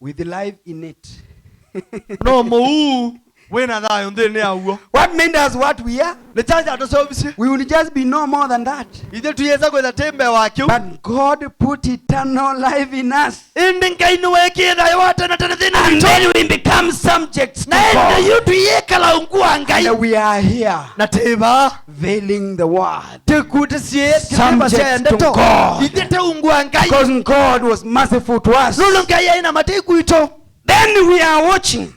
with life in it. No mo when are on the near. What made us what we are? The church at the service. We will just be no more than that. Either 2 years ago, the temple was killed. But God put eternal life in us. And then we become subjects to God. And we are here veiling the word. Subject to God. Because God was merciful to us. Then we are watching.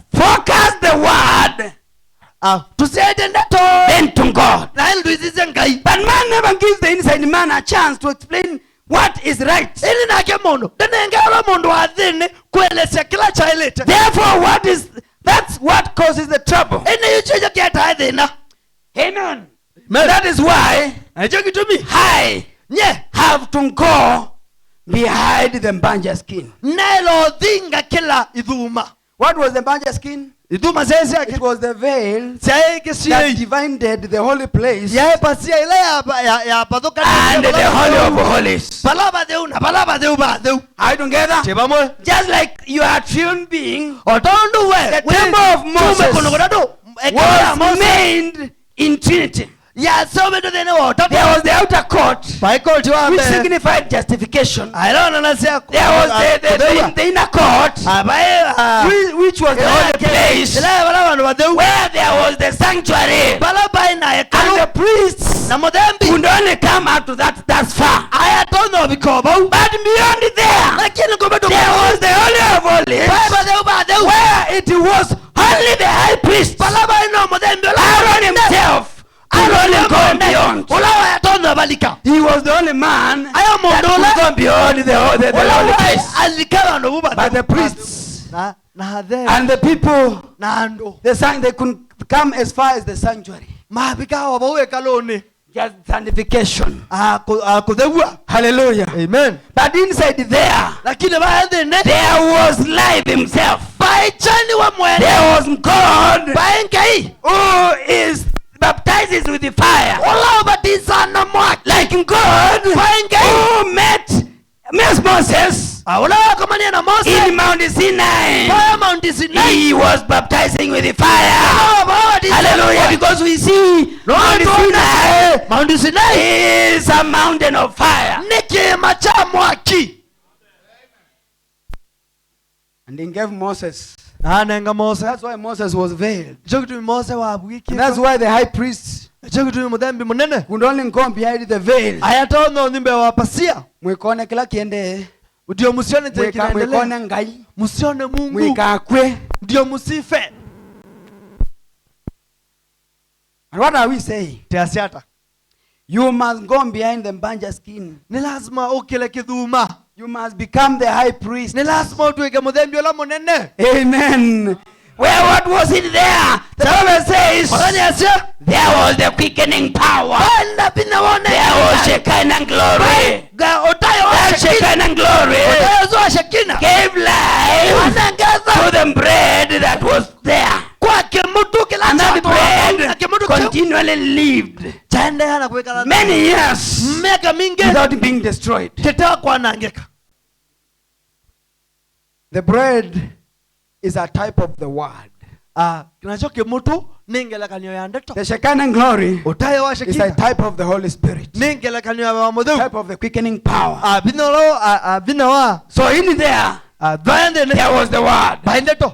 Focus the word. Then to God. But man never gives the inside man a chance to explain what is right. Therefore, that's what causes the trouble. Amen. That is why I have to go behind the banja skin. What was the banja skin? It was the veil that divided the holy place and the holy of holies. Are you together? Just like you are human being, the temple of Moses was made in Trinity. There was the outer court, which signified justification. There was the inner court, which was the holy place, where there was the sanctuary, and the priests could only come out to that far. But beyond there was the Holy of Holies, where it was only the high priest, Aaron himself. He was the only man that could go beyond the holy place. But the priests and the people, they couldn't come as far as the sanctuary. Just sanctification. Hallelujah. Amen. But inside there was life himself. There was God who is baptizes with the fire. Like God who met Moses in Mount Sinai. He was baptizing with the fire. Hallelujah. Because we see Mount Sinai is a mountain of fire. And he gave Moses. That's why Moses was veiled. And that's why the high priest could only go behind the veil. Mwekone kila kiende. Mwekone ngai. Mwekakwe. And what are we saying? You must go behind the banja skin. You must become the high priest. Amen. Well, what was it there? The Bible says there was the quickening power. There was Shekinah glory. That Shekinah glory gave life to the bread that was there. And that bread continually lived many years without being destroyed. The bread is a type of the word. The Shekinah glory is a type of the Holy Spirit, type of the quickening power. So in there was the word.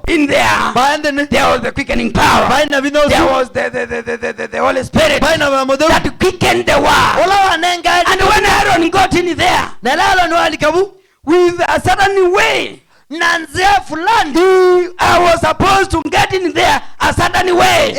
In there was the quickening power. There was the Holy Spirit that quickened the word. And when Aaron got in there with a certain way, I was supposed to get in there a certain way.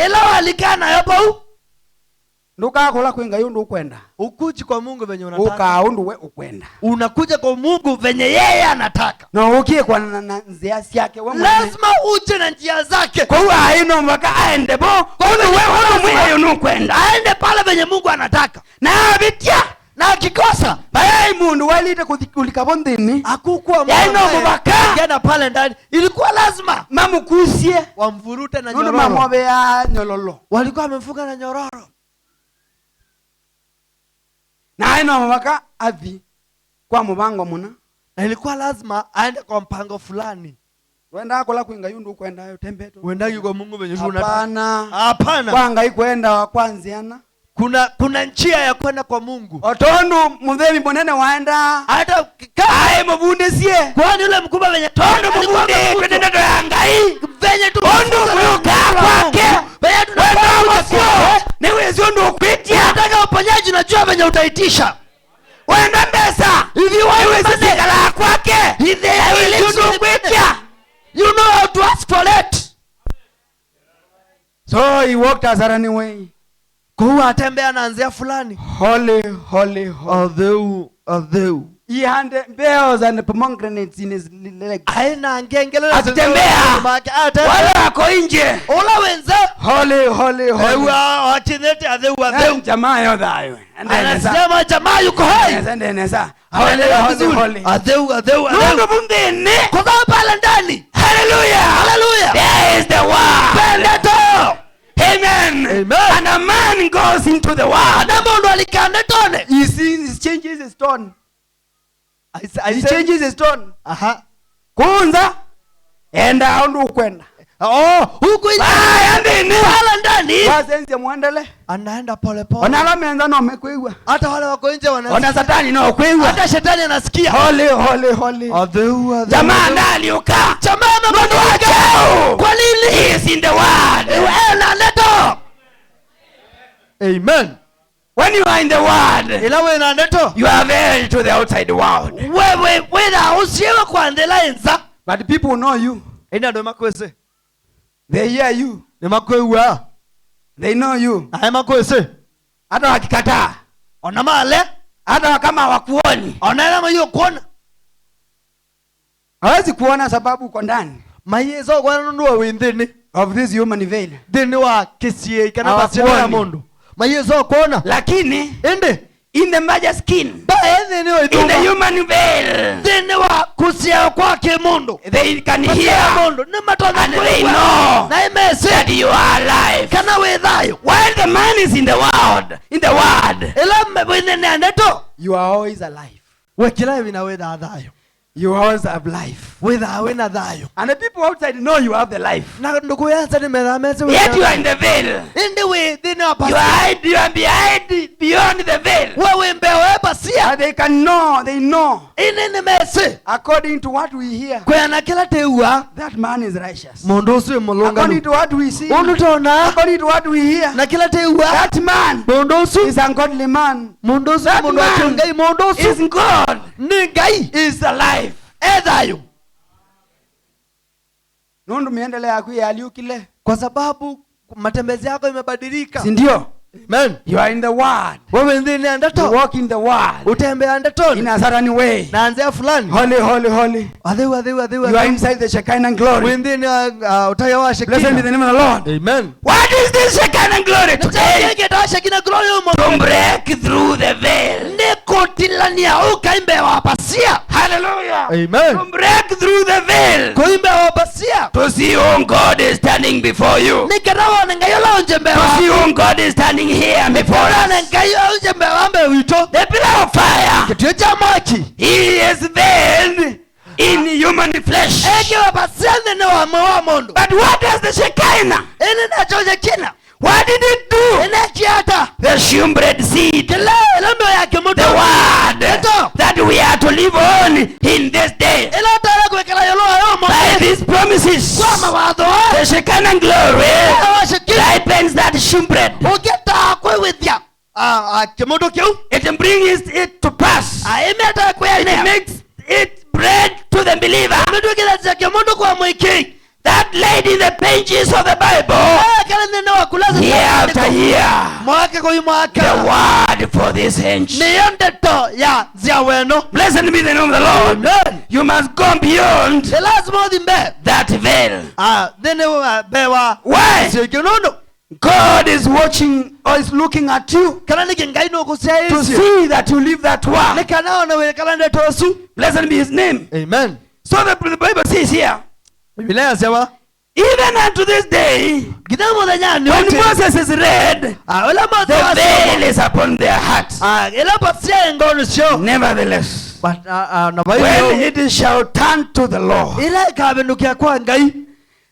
Ukuji kwa Mungu venye unataka. Ukaundu we ukwenda. Unakuja kwa Mungu venye yeye anataka. Na ukie kwa njia yake wewe. Lazima uje na njia zake. Kwa hiyo haino mpaka aende bo. Kwa hiyo wewe mwenyewe unakwenda. Aende pale venye Mungu anataka. Na bitia na akikosa baye mundu walite kulikabondeni akukua ngena pale ndani ilikuwa lazima mamukusie wamvurute na nyororo. Mamobe ya nyololo walikuwa wamefunga na nyororo. Na ino mabaka avi kwa mubango muna Na ilikuwa lazima aende kwa mpango fulani. Wenda kola kuinga yundu kwenda yo tembeto. Wenda yuko Mungu venye hapana. Hapana. Kwanga ikwenda wa kwanziana. Kuna njia ya kwenda kwa Mungu. Otondu mudhemi monene waenda. Hata kae mabunde sie. Kwani yule mkubwa venye tondu mabunde kwenda ndo yangai. Venye tu tondu kuyoka kwake. Venye tunapaswa. Newe sio ndo kwitia. Nataka uponyaji najua venye utaitisha. Wenda mbesa. Hivi wewe sisi kala kwake. Hivi wewe sio ndo kwitia. You know how to ask for it. So he walked as a way. Kwa atembea anaanzia fulani. Holy. Adeu. He had bells and pomegranates in his legs. Aina ngengele na atembea. Wala wako nje. Ola wenza. Holy. Wachinete adeu. Jamaa yote hayo. Anasema jamaa yuko hai. Nesa. Holy. Adeu. Mungu bundeni. Kwa pale ndani. Hallelujah. There is the word. Bendeto. Amen. And a man goes into the word. He changes his tone. He changes his tone. Kunza. Enda ondu kwenda. Huku ndani. Pala ndani. Wasenze muendele. Anaenda pole. Onala menza no mekwewa. Hata wale wako nje wanasikia. Ona satani no kwewa. Hata shetani anasikia. Holy. Adeu. Jamaa ndani uka. Jamaa mambo yake. Kwa nini? He is in the word. Ela leto. Amen. When you are in the word, ilawe na neto, you are very to the outside world. Wewe usiwe kwa ndela enza. But people know you. Ina ndo makwese. They hear you. Ni makwewa. They know you. Hai makwese. Hata wakikataa. Ona male. Hata kama hawakuoni. Ona kama hiyo kuona. Hawezi kuona sababu uko ndani. Mayezo kwa nunua windini. Of this human veil. Dini wa kisie kana basira ya mundu. Mayezo kuona. Lakini. Ende. In the major skin. In the human veil. Dini wa kusia kwa ke mundu. They can hear. Mundu. And they know. Na imese. That you are alive. Kana wedhayo. While the man is in the word. In the word. Ela mwene neandeto. You are always alive. Wekila wina weda adhayo. You always have life. Wena dayo. And the people outside know you have the life. Na ndugu yanza ni medhamese. Yet you are in the veil. Indi we dini wa pasia. You are behind, beyond the veil. Wewe mbewe pasia. And they can know, they know. Ini ni mese. According to what we hear. Kwa na kila teua. That man is righteous. Mondosu mulunga. According to what we see. Unutona. According to what we hear. Na kila teua. That man. Mondosu. Is ungodly man. Mondosu. That man. Mondosu. Is God. Ni gai. Is alive. Edayo. Nundu miendelea kuya aliukile. Kwa sababu matembezi yako imebadilika. Si ndio? Amen. You are in the word. Wewe ndini andato. You walk in the word. Utembea andato. In a certain way. Na anzia fulani. Holy. Adeu. You are inside the Shekinah glory. Wewe ndini utayawa Shekinah. Blessed be the name of the Lord. Amen. What is this Shekinah glory today? Shekinah glory to break through the veil. Nikotilania ukaimbe wa pasia. Hallelujah. Amen. To break through the veil. Kuimbe wa pasia. To see whom God is standing before you. Nikarawa ngayola unjembe wa. To see whom God is standing here before us. Ngayola unjembe wa mbe wito. The pillar of fire. Kitu cha moki. He is veiled in human flesh. Eke wa pasia nene wa mondo. But what does the Shekinah? Ene na choje kina. What did it do? The shewbread seed. The word that we are to live on in this day. By these promises, the Shekinah glory ripens that shewbread. It brings it to pass. It makes it bread to the believer. That laid in the pages of the Bible, year after year, the word for this age. Blessed be the name of the Lord. Amen. You must go beyond that veil. Why? God is watching or is looking at you to see that you live that word. Blessed be his name. Amen. So the Bible says here, even unto this day, when Moses is read, the veil is upon their hearts. Nevertheless, But when it shall turn to the Lord, ila ikabendukia kwa Ngai,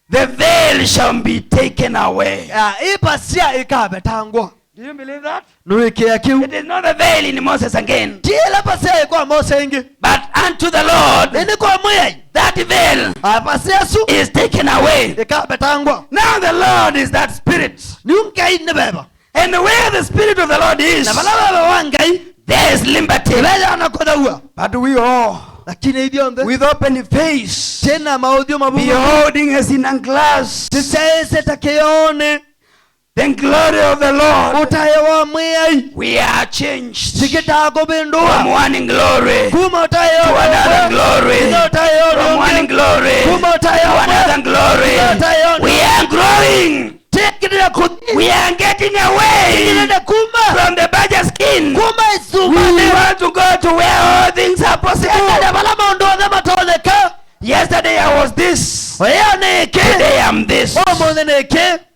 the veil shall be taken away. ipasia ikabetangwa. Do you believe that? Nuikia kiu. It is not the veil in Moses again, Tila pasia kwa Mose ingi. but unto the Lord Nini kwa Mwe. that veil Pasia su is taken away. ikabetangwa. Now the Lord is that spirit, Ni Ngai ne beba. and where the spirit of the Lord is, Na bala wa Ngai, there is liberty. leja anakodaua. But we all, Lakini idionde. with open face, Tena maudhi mabubu. beholding as in a glass Sisese takeone. the glory of the Lord, Utaye wa Mwe. we are changed Sikita from kubindua. one glory Kuma to utaye wa another glory, from one glory Kuma utaye to wa another glory. We are growing. We are getting away from the badger skin. We want to go to where all things are possible. Yesterday I was this. Today I'm this.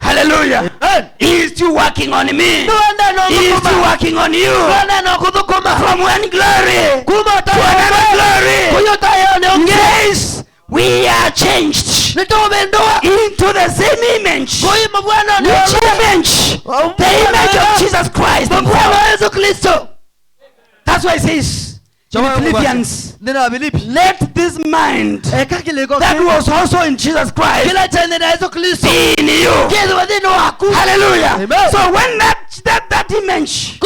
Hallelujah. He is still working on me. He is still working on you. From one glory to another glory. Yes, we are changed into the same image. Which image? The image of Jesus Christ himself. That's why it says in Philippians, let this mind that was also in Jesus Christ be in you. Hallelujah. Amen. So when that image,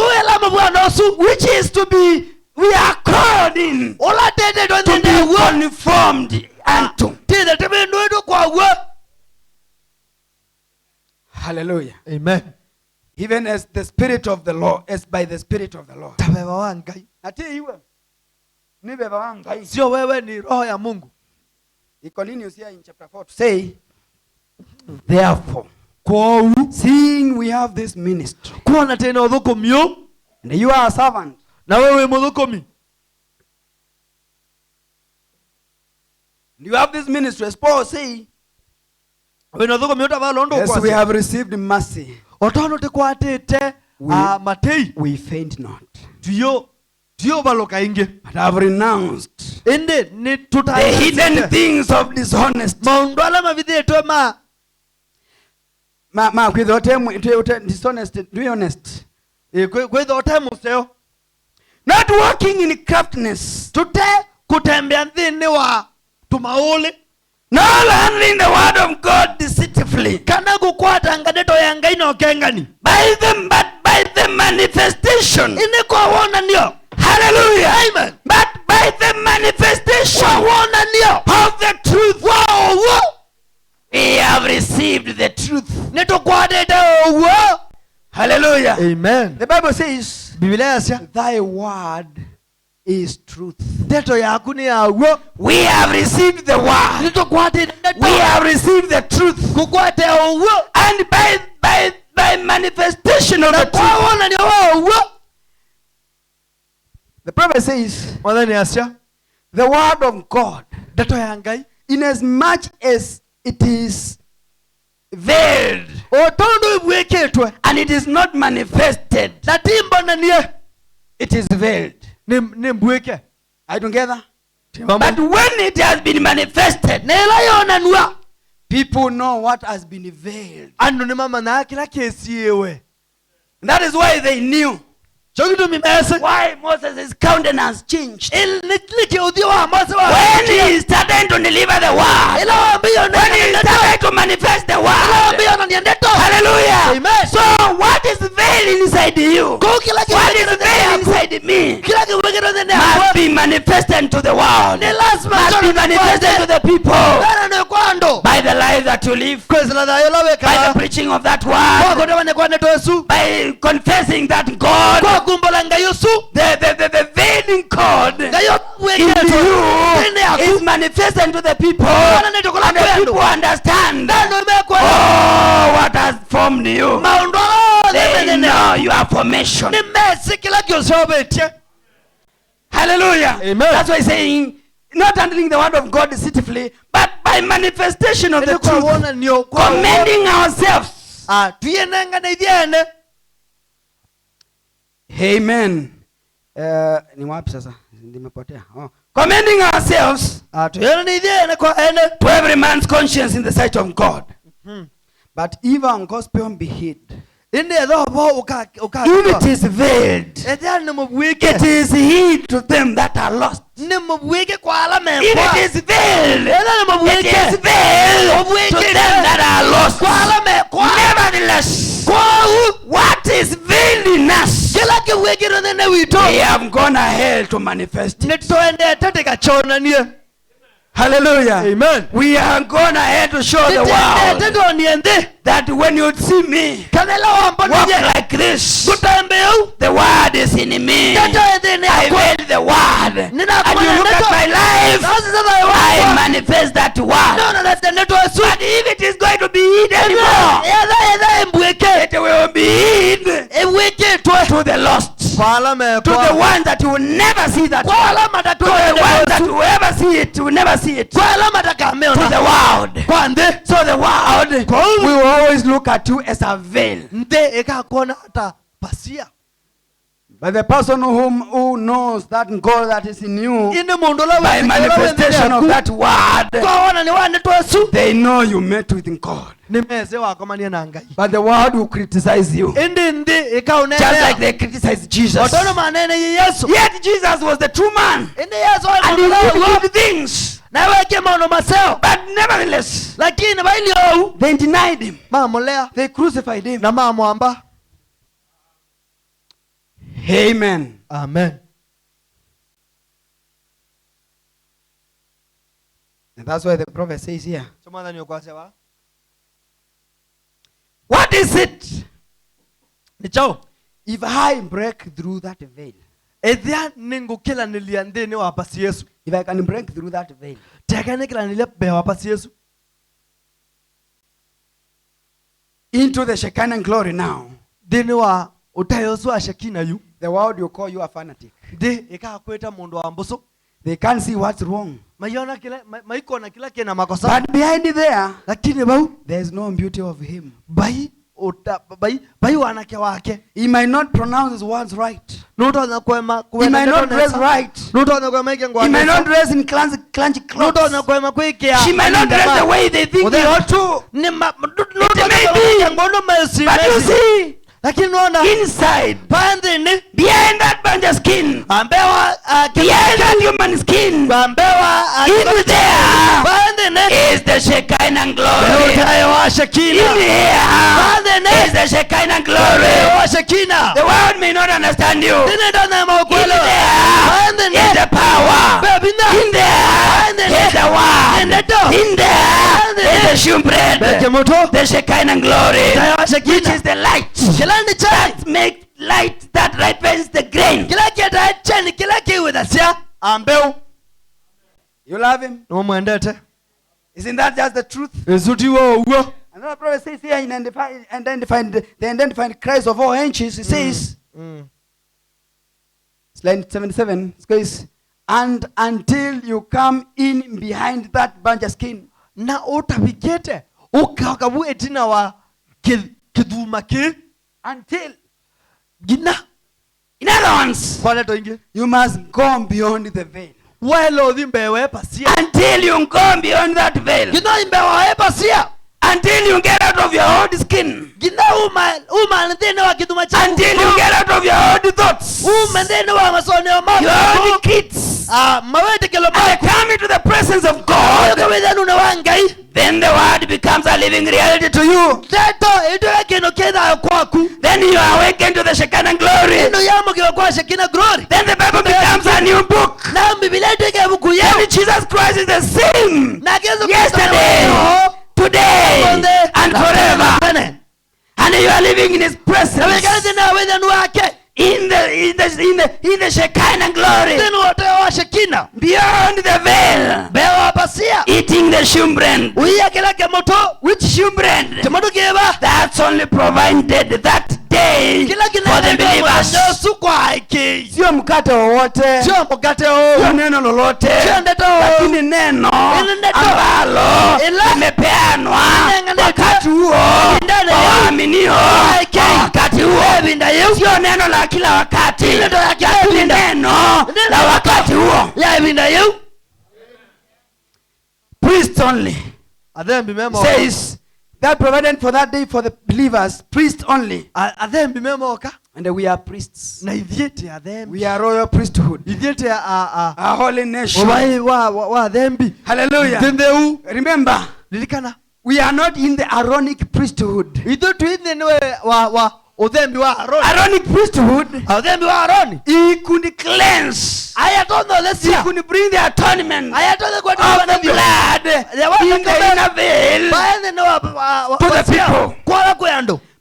which is to be, we are called in to be conformed unto. Hallelujah. Amen. Even as the Spirit of the Lord, as by the Spirit of the Lord. Sio wewe ni roho ya Mungu. He continues here in chapter 4 to say, therefore, seeing we have this ministry, Kuona tena udhukumio. and you are a servant, Na wewe mudhukumi. you have this ministry, as Paul say, yes, we have received mercy. Otono te kwatete matei. We faint not, Tuyo baloka inge. but have renounced Ende ni the hidden things of dishonesty. Maundwala mavidhetwe Dishonest, to be honest. kwithote museo. Not walking in craftiness, Tute kutembea nthini wa tumauli. no handling the word of God deceitfully, Kana gukwata ngadeto ya Ngai no kengani. but by the manifestation. Ini kwa wona ndio. Hallelujah. Amen. But by the manifestation Kwa wona ndio. of the truth, Wow. we have received the truth. Neto kwatete owo. Hallelujah. Amen. The Bible says, Biblia yasya. thy word is truth. Teto yaku ni awo. We have received the word. Neto kwatete neto. We have received the truth. Kukwate owo. And by manifestation of the Kwa truth, wona ndio owo. the prophet says, Mwadhani yasya. the word of God, Teto ya Ngai. inasmuch as it is veiled Otondo ibweketwe. and it is not manifested, Natimbo na niye. it is veiled. Ni mbweke. Are you together? But But when it has been manifested, nela yona nwa. people know what has been veiled. Anu ni mama na kila kesi yewe. And that is why they knew Chokitu mimese. why Moses' countenance changed. Iliki udhiwa wa Mose wa. When he started to deliver the word, Ila wambiyo when he started to manifest the Ila word. wambiyo na niendeto. Hallelujah. Amen. So what is veiled inside you? Kukila What is veiled inside me Kila kiwekero zene must hapo. be manifested to the world. Ni lazima Must be manifested to the people Dana ni kwando. by the life that you live, Kwezi la dhayo lawe by the kala. preaching of that Kwa word, kodewa ne kwa neto Yesu. by confessing that God, Kwa kumbola nga Yesu. the veiling cord Ngayo in weketo. you is manifested to the people, Wana neto kula and the kwendo. people understand, Dano mekwa. oh, what has formed you. Maundwala. They know your formation. Ni mesi kila kiosobetie. Hallelujah. Amen. That's why he's saying, not handling the word of God deceitfully, but by manifestation of the Kwa truth, wona niyo. Kwa wona. commending ourselves. Tuyenenga na idhiene. Amen. Ni wapi sasa? Commending ourselves to every man's conscience in the sight of God. But even gospel be hid. If it is veiled, it is hid to them that are lost. If it is veiled, it is veiled to them that are lost. Nevertheless, what is veiled in us, we have gone ahead to manifest it. Hallelujah. Amen. We are going ahead to show the world that when you see me walk like this, the word is in me. I read the word, and you look at my life, I manifest that word. But if it is going to be hidden anymore, it will be hidden to the lost, to the ones that will never see that word, to the ones that will ever see it, will never see it, to the world. So the world will always look at you as a veil. But the person who knows that God that is in you, by manifestation of that word, they know you met with God. But the world will criticize you, just like they criticized Jesus. Yet Jesus was the true man, and he did good things. But nevertheless, they denied him. They crucified him. Amen. Amen. And that's why the prophet says here, what is it if I break through that veil? If I can break through that veil, into the Shekinah glory now, the world will call you a fanatic. They can't see what's wrong. But behind there, there's no beauty of him. He might not pronounce his words right. He might not dress right. He might not dress in clunky clothes. She might not dress the way they think they ought to. It may be. But you see, inside, behind that bunch of skin, behind that human skin, in there is the Shekinah glory. In here is the Shekinah glory. The world may not understand you. In there is the power. In there is the word. In there is the shewbread, the Shekinah glory, which is the light that makes light that ripens the grain. You love him? Isn't that just the truth? Another prophet says here in identified Christ of all ages, he says, slide 77, it says, and until you come in behind that bunch of skin. Until. In other words, you must go beyond the veil. Until you go beyond that veil. Until you get out of your old skin. Until you get out of your old thoughts. Your old kids. And come into the presence of God. Then the word becomes a living reality to you. Then you awaken to the Shekinah glory. Then the Bible becomes a new book. And Jesus Christ is the same yesterday, today, and forever. And you are living in his presence. In the Shekinah glory. Beyond the veil. Eating the shewbread. Which shewbread? That's only provided that day for the believers. Sio mkate wowote. Sio neno lolote. Lakini neno ambalo limepeanwa wakati huo kwa waaminio wakati huo. Sio neno la kila wakati, ni neno la wakati huo. Priest only. Adembi memo. Says that provided for that day for the believers, priest only. Adembi memo ka. And we are priests. Na idhiete adembi. We are royal priesthood. Idhiete a holy nation. Wa adembi. Hallelujah. Remember, lilikana. We are not in the Aaronic priesthood. Idotu ine wa odembi wa Aaron. Aaronic priesthood. Odembi wa Aaron. He could cleanse. He could bring the atonement of the blood in the inner veil to the people.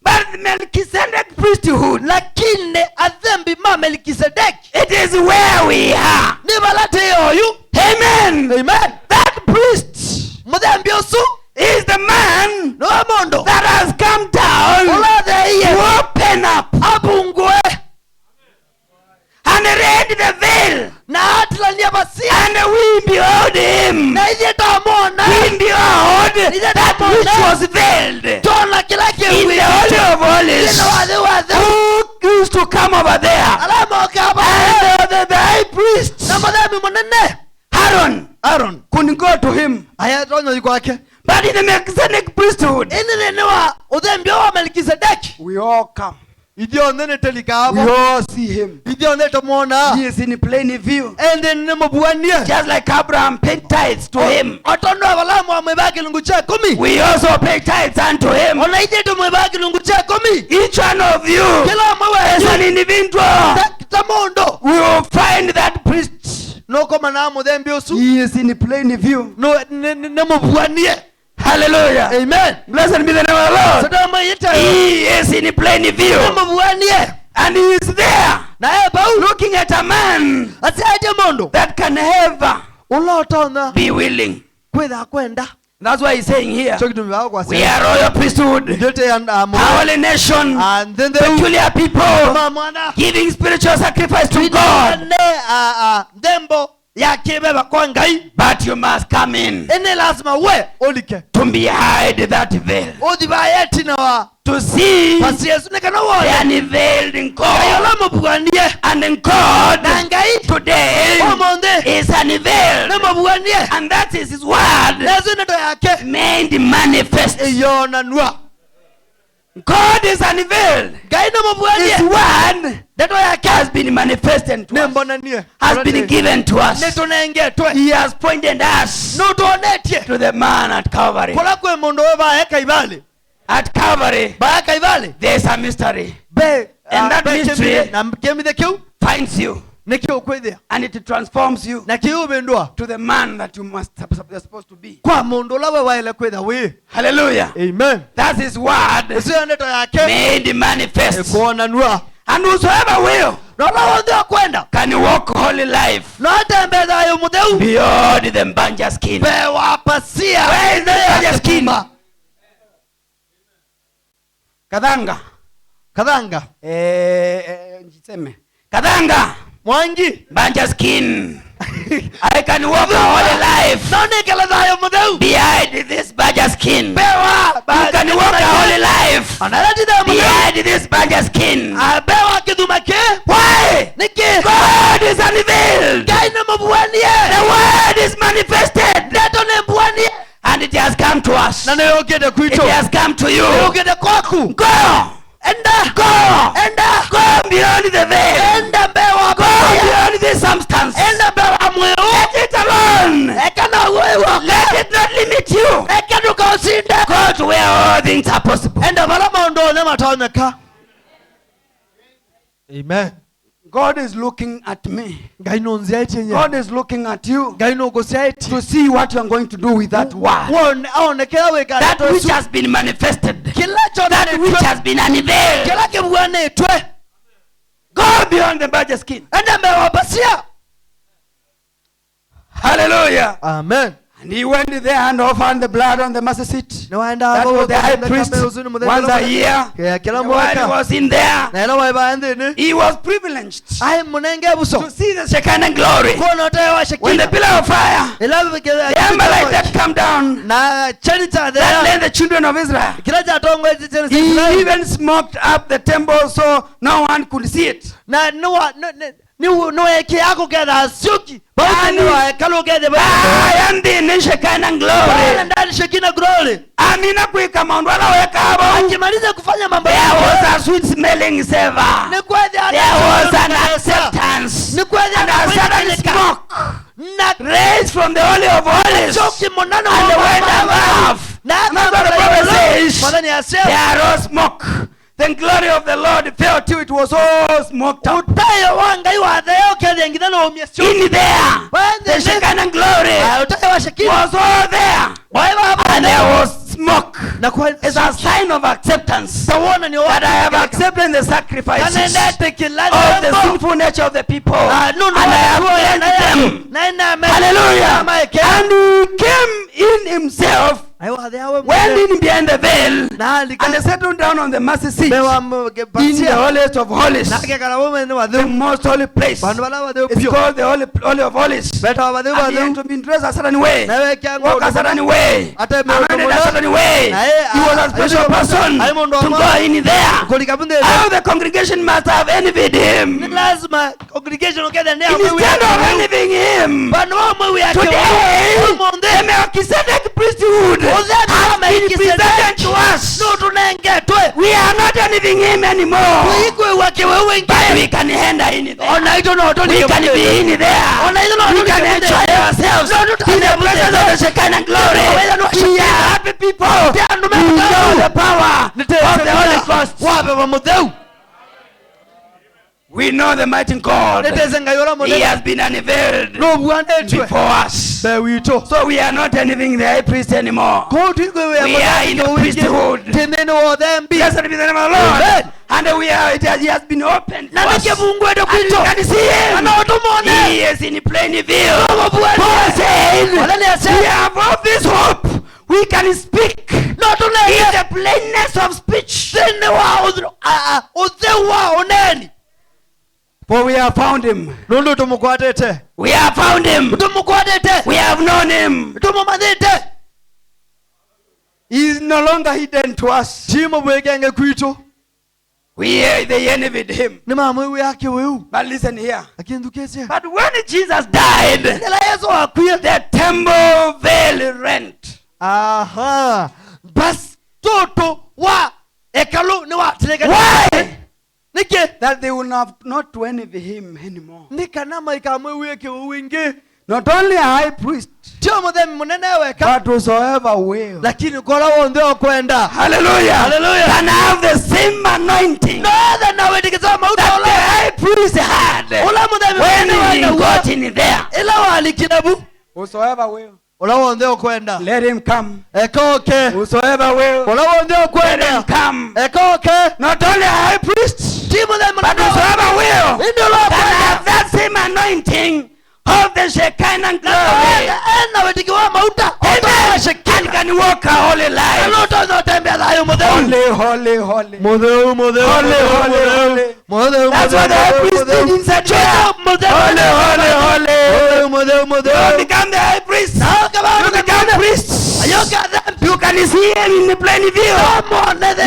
But Melchizedek priesthood, it is where we are. Amen. Amen. That priest is the man that has come down to open up and read the veil, and we behold him. We behold that which was veiled in the Holy of Holies, who used to come over there, and the high priest Aaron couldn't go to him. But in the Melchizedek priesthood, we all come. We all see him. He is in plain view. Just like Abraham paid tithes to him, we also pay tithes unto him. Each one of you as an individual, we will find that priest. He is in plain view. Hallelujah. Amen. Blessed be the name of the Lord. He is in plain view. And he is there looking at a man that can ever be willing. That's why he's saying here, we are royal priesthood, holy nation, peculiar people, giving spiritual sacrifice to God. But you must come in to behind that veil, to see the unveiled in God. And in God today is unveiled, and that is his word made manifest. God is unveiled. His word has been manifested to us, has been given to us. He has pointed us to the man at Calvary. At Calvary, there is a mystery. And that mystery finds you, and it transforms you to the man that you're supposed to be. Hallelujah. Amen. That's his word made manifest. And whosoever will can walk holy life beyond the banja skin. Where is the banja skin? Kadhanga. Kadhanga. Mwangi. Banja skin. I can walk a holy life behind this banja skin. You can walk a holy life behind this banja skin. Why? God is unveiled. The word is manifested. And it has come to us. It has come to you. Go. Go beyond the veil. Go beyond the substance. Let it alone. Let it not limit you. Go to where all things are possible. Amen. God is looking at me. God is looking at you to see what you are going to do with that word. That which has been manifested. That which has been unveiled. Go beyond the banja skin. Hallelujah. Amen. And he went there and offered the blood on the mercy seat. Na waenda That hapo was the high wakaenda priest kama uzuni mudheni once a lomo. year. Kila And when he mwaka. was in there, Na ila waiba endeni. he was privileged Ai munenge buso. to see the Shekinah glory. Kuona otayo wa When the Shekina. pillar of fire, Ila the Amalek that come down, na chani cha that de. led the children of Israel. Kila cha tongo eti chani He cha. even smoked up the temple so no one could see it. Na nuwa nuwa eke yako kada suki. Bauti Yani- nuwa kalu kede ba. I am the Shekinah Bwana glory. ndani Shekina glory. Amina kuika maundu wala weka hapo. Akimaliza kufanya mambo There yake. was a sweet smelling savor. Ni kweli There was an acceptance. Ni kweli And a sudden smoke na raised from the Holy of Holies. choki monano And the went above. na And that's what the Bible says. Madani yasema There was smoke. The glory of the Lord fell till it was all smoked out. utayo wanga iwa dhayo kede ngina no umyesu In there, the Shekinah glory utayo wa Shekina was all there. And there was smoke. na kwa It's a sign of acceptance tawona ni that I have watu accepted the sacrifices kanenda of tekilala the sinful nature of the people. no no And I have cleansed them. na ina me Hallelujah. And he came in himself, ayo dhayo went in behind the veil, na and alika settled down on the mercy seat bewa in the basia holiest of holies, na ke kala wome ni the wadhu most holy place. bandu bala wadhu It's pio called the holy of holies. beta wadhu And he had wadhu to be dressed a certain way, na we kyango walk a certain way, Ate me anointed a certain way. Na He was a special person Ay mundo to wa- go in there. kulika bunde How the congregation must have envied ni him. lazima congregation okeda ne Instead of envying him, bano mwe yake today monde the Melchizedek priesthood has been presented to us. no tunenge twe We are not envying him anymore, kuigwe wake wewe but ngi we can enter in there. ona ito no to We can be in there. Ona ito no We can enjoy ourselves in the presence of the Shekinah glory. We are happy people who know the power of the Holy Ghost. wabe wa mudeu We know the mighty God. neteze ngayora He mudeu has been unveiled no bwande twe before us. be wito So we are not envying the high priest anymore. ko tuigwe we We are in the priesthood. teneno wo them bi Blessed be the name of the Lord. And we are, he has been opened na to us. nake Mungu edo And kwito we can see him. ana otumone He is in plain view. Mungu bwana. Paul said, Wala ni we asema have all this hope. We can speak no in tunenge the plainness of speech. tene wa udeu wa oneni For we have found him. nundu tumukwatete We have found him. tumukwatete We have known him. tumumadite He is no longer hidden to us. timo bwegenge kwito They envied him. ni mama wewe yake wewe But listen here. akindukeze But when Jesus died, ela Yesu akwiye the temple veil rent. aha bas toto wa ekalu ni wa tineka Why? nike That they will not to envy him anymore. nikana maika mwe yake wingi Not only a high priest, tio mudhem munene weka but whosoever will. lakini kola wonde okwenda Hallelujah. Hallelujah. Can have the same anointing nada nawe dikizama that mauta the ola high priest had ola mudhem when he munene got in there. ila wali kinabu Whosoever will, ola wonde okwenda let him come. ekoke Whosoever will, ola wonde let him okwenda come. ekoke Not only a high priest, timo them but whosoever will ndio lo can have kwenda that same anointing of the Shekinah glory. nawe dikiwa mauta Amen. And can walk a holy life. Loto zotembea nayo mudheu Holy, holy, holy. mudheu mudheu Holy, holy, holy. mudheu That's what the high priest did inside there. Holy, holy, holy. mudheu You mudheu become the high priest. Now come on, You become the priest. ayoka dhambi You can see him in the plain view.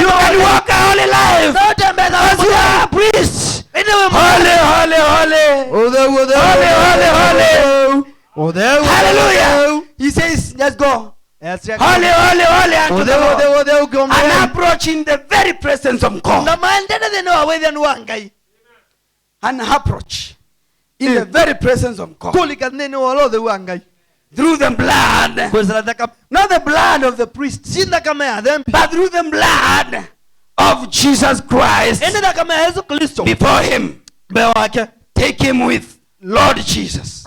You can walk a holy life. zotembea nayo Because you are a priest. Inewe Holy, holy, holy. mudheu mudheu Holy, holy, holy. mudheu Hallelujah. He says, let's go. Holy, holy, holy unto the Lord. And approaching the very presence of God. na maendele thene wawethe ni wangai And approach in the very presence of God. kulika nene walothe wangai Through the blood. kwezera thaka Not the blood of the priest, sinda kama ya dhambi but through the blood of Jesus Christ. ende kama ya Yesu Kristo Before him, mbele wake take him with Lord Jesus.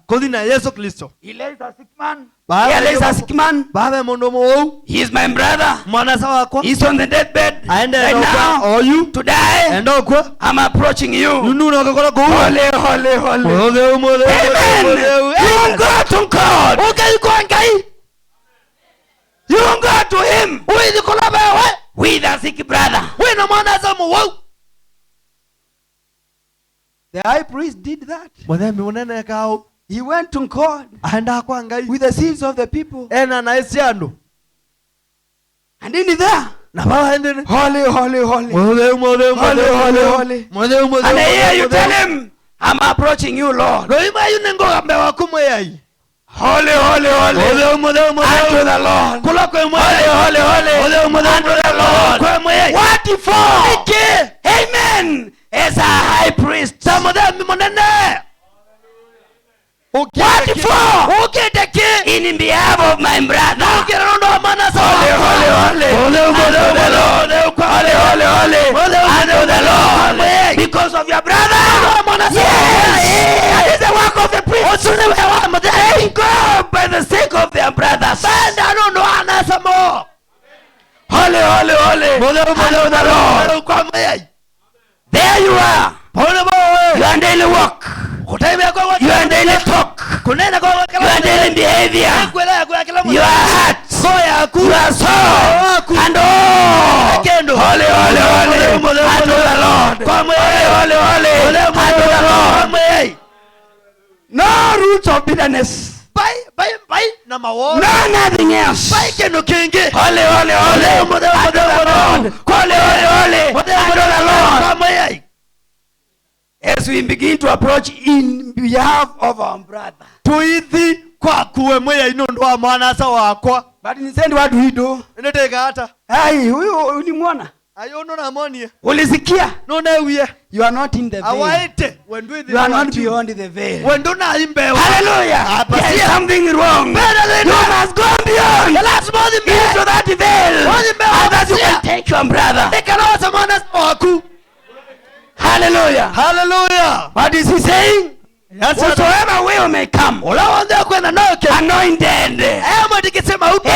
kodi na Yesu Kristo He lays a sick man. Baba, Here lays a sick man. baba mundu mou He is my brother. mwana sawa kwa He's on the deathbed. aende Right now, oyu to die. enda kwa I'm approaching you. nunu na kokola ko Holy, holy, holy. mudheu mudheu Amen. You go to God. ukai kwa ngai with a sick brother. wena mwana za muwau. The high priest did that. Muthemi munene kao He went to God aenda kwa Ngai with the sins of the people. ena na isiandu And in there, na baba ndene holy, holy, holy. Holy. And here you tell him, I'm approaching you, Lord. no ima yune ngo ambe wakumwe yai Holy, holy, holy. Unto the Lord. kula kwa mwe Holy, holy, holy. Unto the Lord. kwa mwe yai What for? Ike. Amen. As a high priest. Muthemi munene What for? ukiteke In behalf of my brother. ukira ndo mana sa Holy, holy, holy. Unto the Lord. Holy, holy, holy. Unto the Lord. Because of your brother. Yes. That is the work of the priest. They go by the sake of their brothers. Holy, holy, holy. Unto the Lord. There you are. Your daily walk. Your daily talk. Your daily behavior. Your heart. Your soul. And all. Holy, holy, holy. Unto the Lord. Holy, holy, holy. Unto the Lord. No roots of bitterness. na mawo No, nothing else. kenu kingi Holy, holy, holy. Unto the Lord. Holy, holy, holy. Unto the Lord. As we begin to approach in behalf of our brother. tuithi kwa kuwe mwe ino ndo wa mwana sa wakwa But instead what do we do? ndeteka hata Hai, huyu ulimwona? ayono na monie Ulisikia? no newie You are not in the veil. awaite wendu You are not beyond the veil. wendu na imbewa Hallelujah. There is something wrong. You must go beyond into that veil. And that you can take your brother. nikanosa mwana sa waku Hallelujah. hallelujah What is he saying? Whosoever will may come. ulawonde kwenda noke Anointed. ema dikisema upe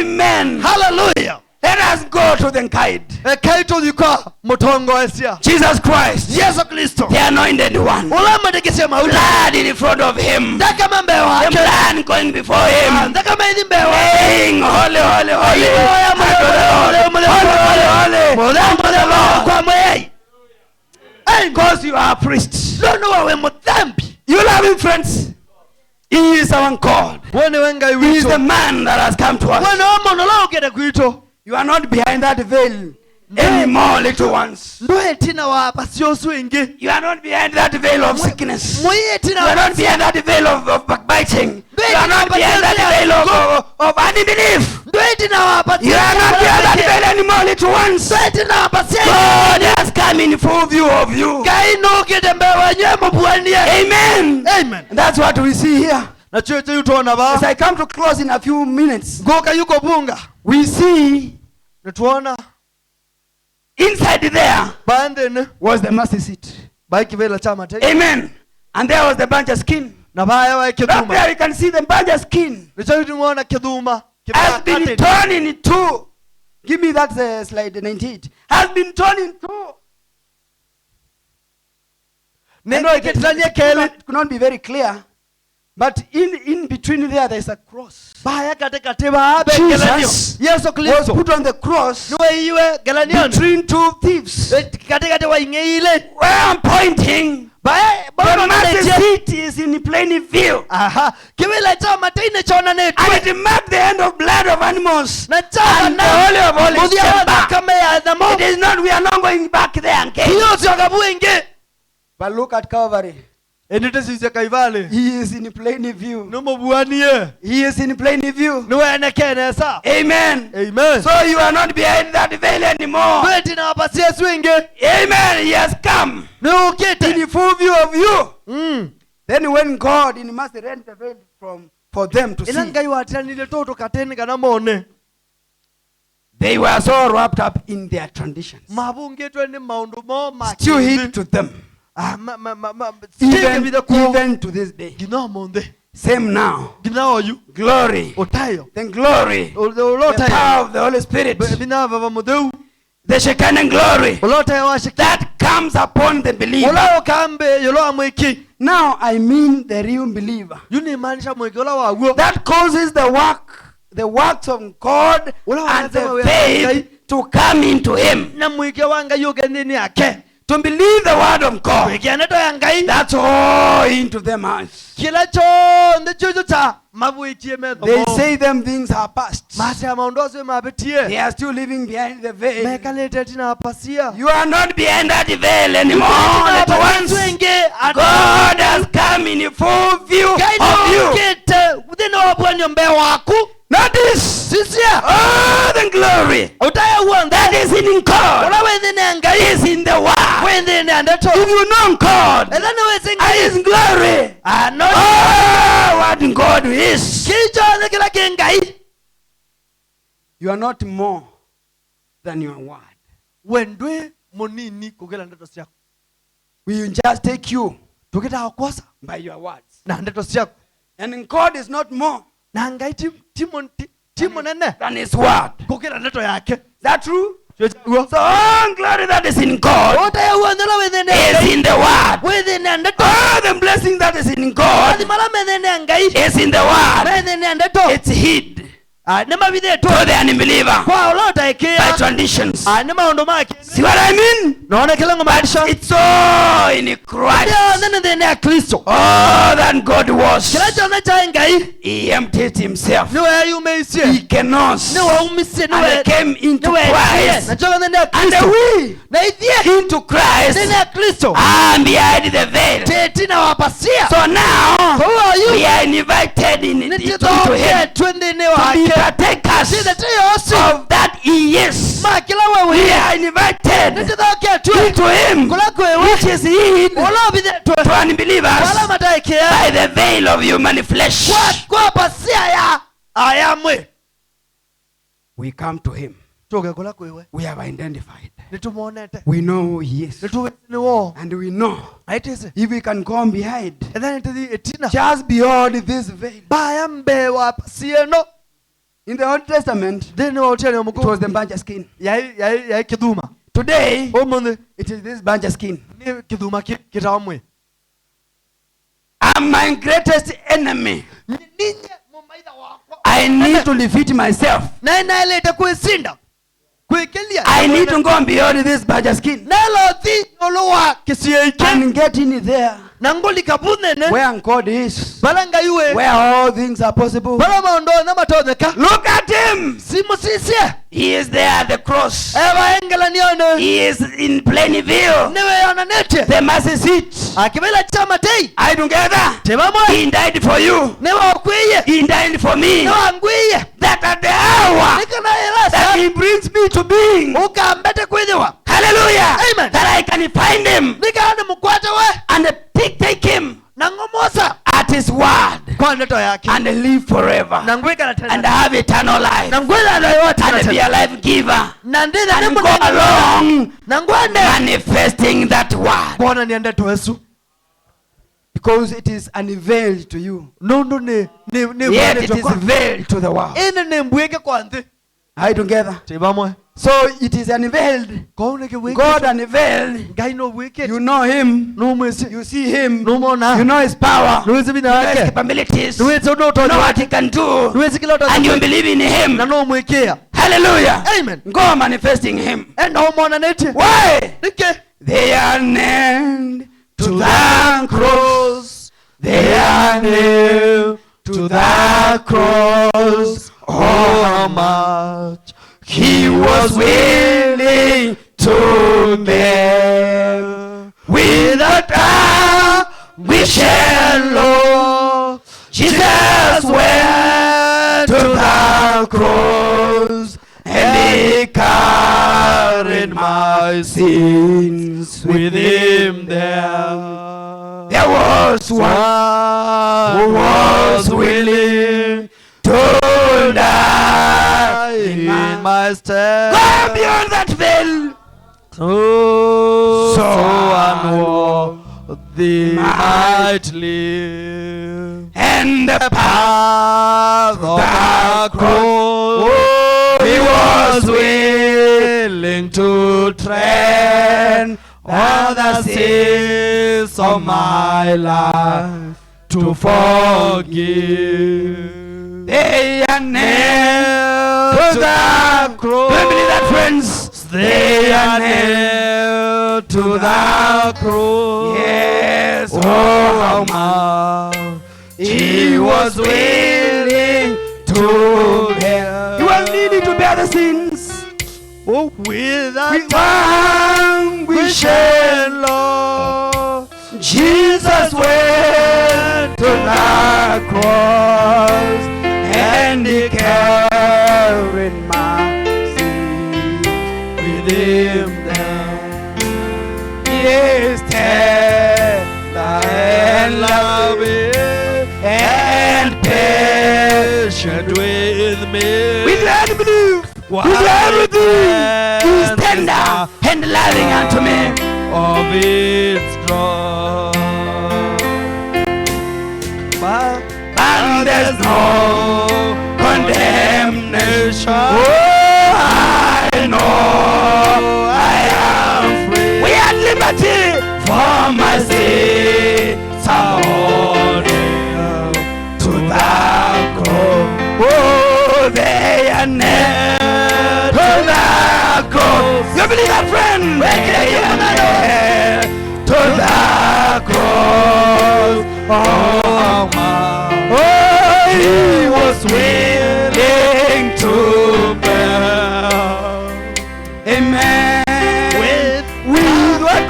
Amen. hallelujah Let us go to the guide. kaito yukwa mutongo esia Jesus Christ. Yesu Kristo The anointed one. ulama dikisema upe Blood in front of him. ndaka mambewa The blood going before him. ndaka maidi mbewa Saying, holy, holy, holy. Unto the Lord. Holy, holy, holy. Unto the Lord. kwa mwe Because you are a priest. lono wawe mudhambi You love him, friends. He is our God. wone wenga He is the iwito man that has come to us. wone omono lao gede kwito You are not behind that veil anymore, little ones. ndoe tina wa pasiosu ingi You are not behind that veil of sickness. mwe tina You are not behind that veil of backbiting. You are not behind that veil of unbelief. ndoe tina wa pasiosu You are not behind that veil anymore, little ones. ndoe tina wa pasiosu God has come in full view of you. kai no gede mbewa nyemo buanie Amen. amen And that's what we see here. na chocho yutona ba As I come to close in a few minutes, goka yuko bunga we see natuona inside there bandene was the mercy seat. baiki vela chama te Amen. And there was the bunch of skin. na baya wa Right kiduma there you can see the bunch of skin nicho yutuna kiduma has been torn in two. Give me that slide 98. Has been torn in two. I know it could not be very clear, but in between there is a cross. baya katikati ba Jesus Yesu was Kristo put on the cross niwe iwe galanion between two thieves. katikati wa ingeile Where I'm pointing, baya the baba mercy manager seat is in plain view. aha kivila chama teine chona ne And it marked the end of blood of animals. na chama And the Holy of Holies mudia came wa back. kama ya damo It is not, we are not going back there again. hiyo sio kabu inge But look at Calvary. enite sise kaivale He is in plain view. numo buanie He is in plain view. niwe enekene sa Amen. amen So you are not behind that veil anymore. kweti na wapasie swinge Amen. He has come ni ukite in full view of you. Then when God in mercy rent the veil for them to see, ila ngai watanile toto kateni kana mone they were so wrapped up in their traditions. mabunge twende maundu mo Still hid to them. Even to this day. gina monde Same now. gina oyu Glory. otayo Then glory. The ulotayo power of the Holy Spirit. bina baba mudeu The Shekinah glory. ulotayo wa shiki That comes upon the believer. ulao kambe yolo amwiki Now I mean the real believer. yuni manisha mwiki ula waguo That causes the works of God and the faith to come into him, na mwike wa Ngai ugenini yake, to believe the word of God. wikia neto ya Ngai, That's all into them eyes. kila chonde chuchu cha mabuikie metho. They say them things are past. masi ya maondozo They mabetie are still living behind the veil. mekalete tina pasia. You are not behind that veil anymore. At once God has come in full view of you. Notice all the glory that is in God is in the word. If you know God and his glory, oh, what God is, you are not more than your word. wendwe munini kugela ndeto siako. We will just take you Tukita kosa by your words. na ndeto siako. And God is not more Na Ngai timo nene than his word. kugela ndeto yake. Is that true? So So all glory that is in God is in the word. All the blessing that is in God is in the word. It's hid to the unbeliever by traditions. See what I mean? But it's all in Christ. All that God was, he emptied himself. He cannot. And came into Christ. And we into Christ and behind the veil. So now we are invited into him to partakers of that he is. We are invited into him, which is hid to unbelievers by the veil of human flesh. We come to him. We have identified. We know who he is. And we know if we can come behind, just beyond this veil. In the Old Testament, it was the bunch of skin. Today, it is this bunch of skin. I'm my greatest enemy. I need to defeat myself. I need to go beyond this bunch of skin and get in there where God is, where all things are possible. Look at him. He is there at the cross. He is in plain view. The mercy seat. I together. He died for you. He died for me. That at the hour that he brings me to being. Hallelujah. Amen. That I can find him and take him at his word and live forever and have eternal life and be a life giver and go along manifesting that word, because it is unveiled to you, yet it is veiled to the world. Are you together? So it is unveiled. God unveiled. You know him. You see him. You know his power. You know his capabilities. You know what he can do. And you believe in him. Hallelujah. Amen. Go manifesting him. Why? They are nailed to the cross. They are nailed to the cross. Oh, much he was willing to bear. Without anguish and low, Jesus went to the cross, and he carried my sins with him there. There was one who was willing to die in my stead. Go beyond that veil. So unworthy might live, and the path of the cross he was willing to tread all the sins of my life to forgive. They are nailed the cross. Do you believe that, friends? They are nailed to the cross. Yes. Oh, how much he was willing to bear. He was willing to bear the sins. Oh, with anguish and loss, Jesus went to the cross, and he carried my sins within them. Yes, tender and loving and patient with me. With everything. With everything. He's tender and loving unto me. Of its dross, but there's no condemnation. Oh, I know I am free. We are at liberty. For my sins are nailed to the cross. Oh, they are nailed to the cross. You believe that, friend? They are nailed To the cross. Oh, my. He was willing to bear. Amen. With what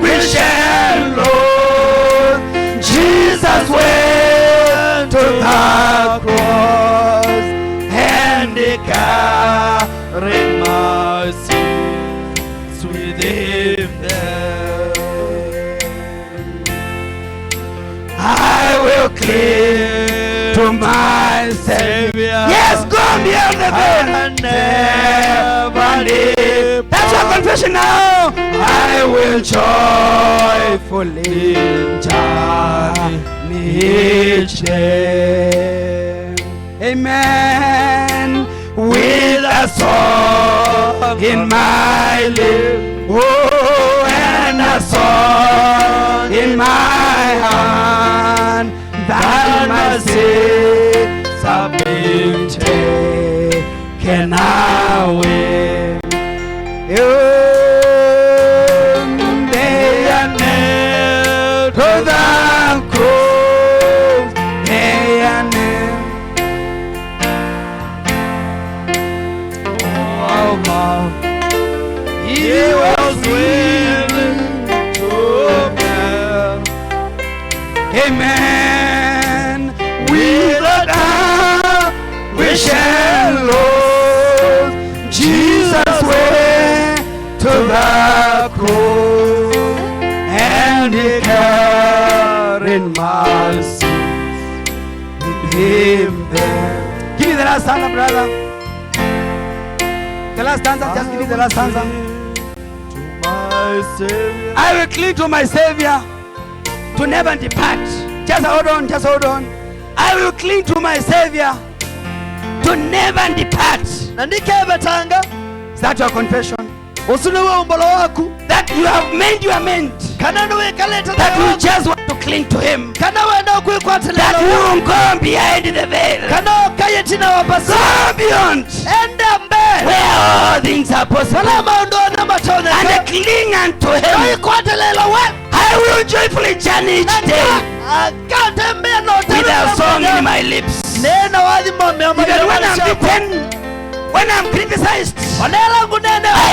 we shall lose. Jesus went to the cross, and he carried my sins within them. I will cling to my Savior. Yes, go beyond the veil. And never leave. That's your confession now. I will joyfully journey each day. Amen. With a song in my lips, oh, and a song in my hand, that my sins have been taken away. They are nailed to the cross. They are nailed. Oh, God. He was willing to bear. Amen. With a doubt we shall lose. Jesus went to the cross, and he carried my sins with him there. Give me the last stanza, brother. The last stanza, just give me the last stanza. To my Savior. I will cling to my Savior to never depart. Just hold on, just hold on. I will cling to my Savior to never depart. Is that your confession? That you have made your amend. That you just want to cling to him. That you won't go behind the veil. Go beyond where all things are possible. And cling unto him. I will joyfully journey each day with a song in my lips. Even when I'm beaten, when I'm criticized, I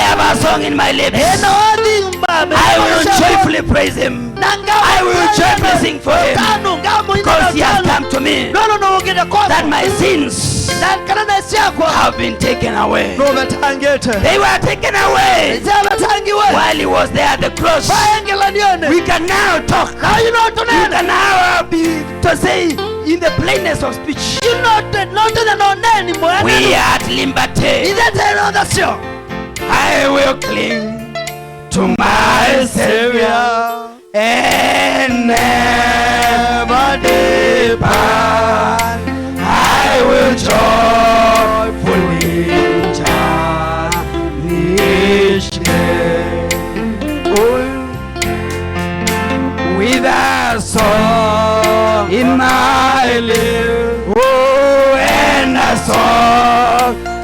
have a song in my lips. I will joyfully praise him. I will joyfully sing for him, because he has come to me, that my sins have been taken away. They were taken away while he was there at the cross. We can now talk. We can now be to say in the plainness of speech, we are at liberty. I will cling to my Savior and never depart. I will joyfully journey each day. With a song in my lips, oh, and a song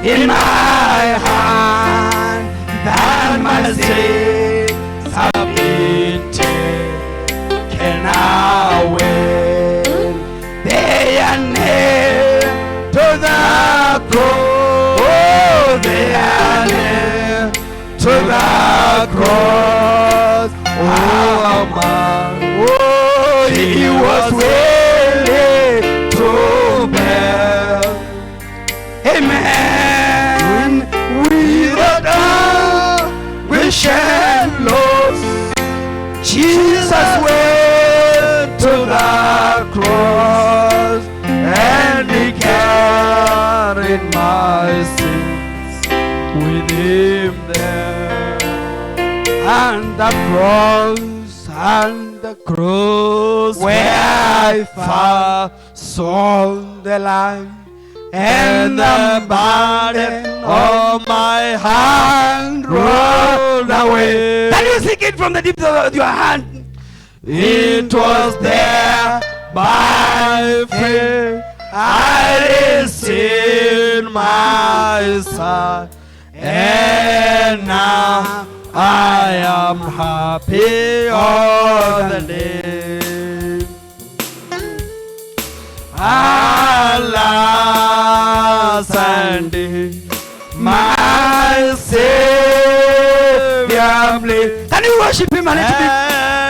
in my hand, that my sins have been taken away. They are nailed to the cross. Oh, they are nailed to the cross. Oh, man. Oh, he was willing to bear. Amen. Without doubt, we shall lose. Jesus went to the cross, and he carried my sins with him there. And the cross where I first saw the light, and the burden of my hand rolled away. Can you sing it from the depths of your hand? It was there by faith I received my sight, and now I am happy all the day. Alas, indeed, my Savior bleed. Can you worship him a little bit?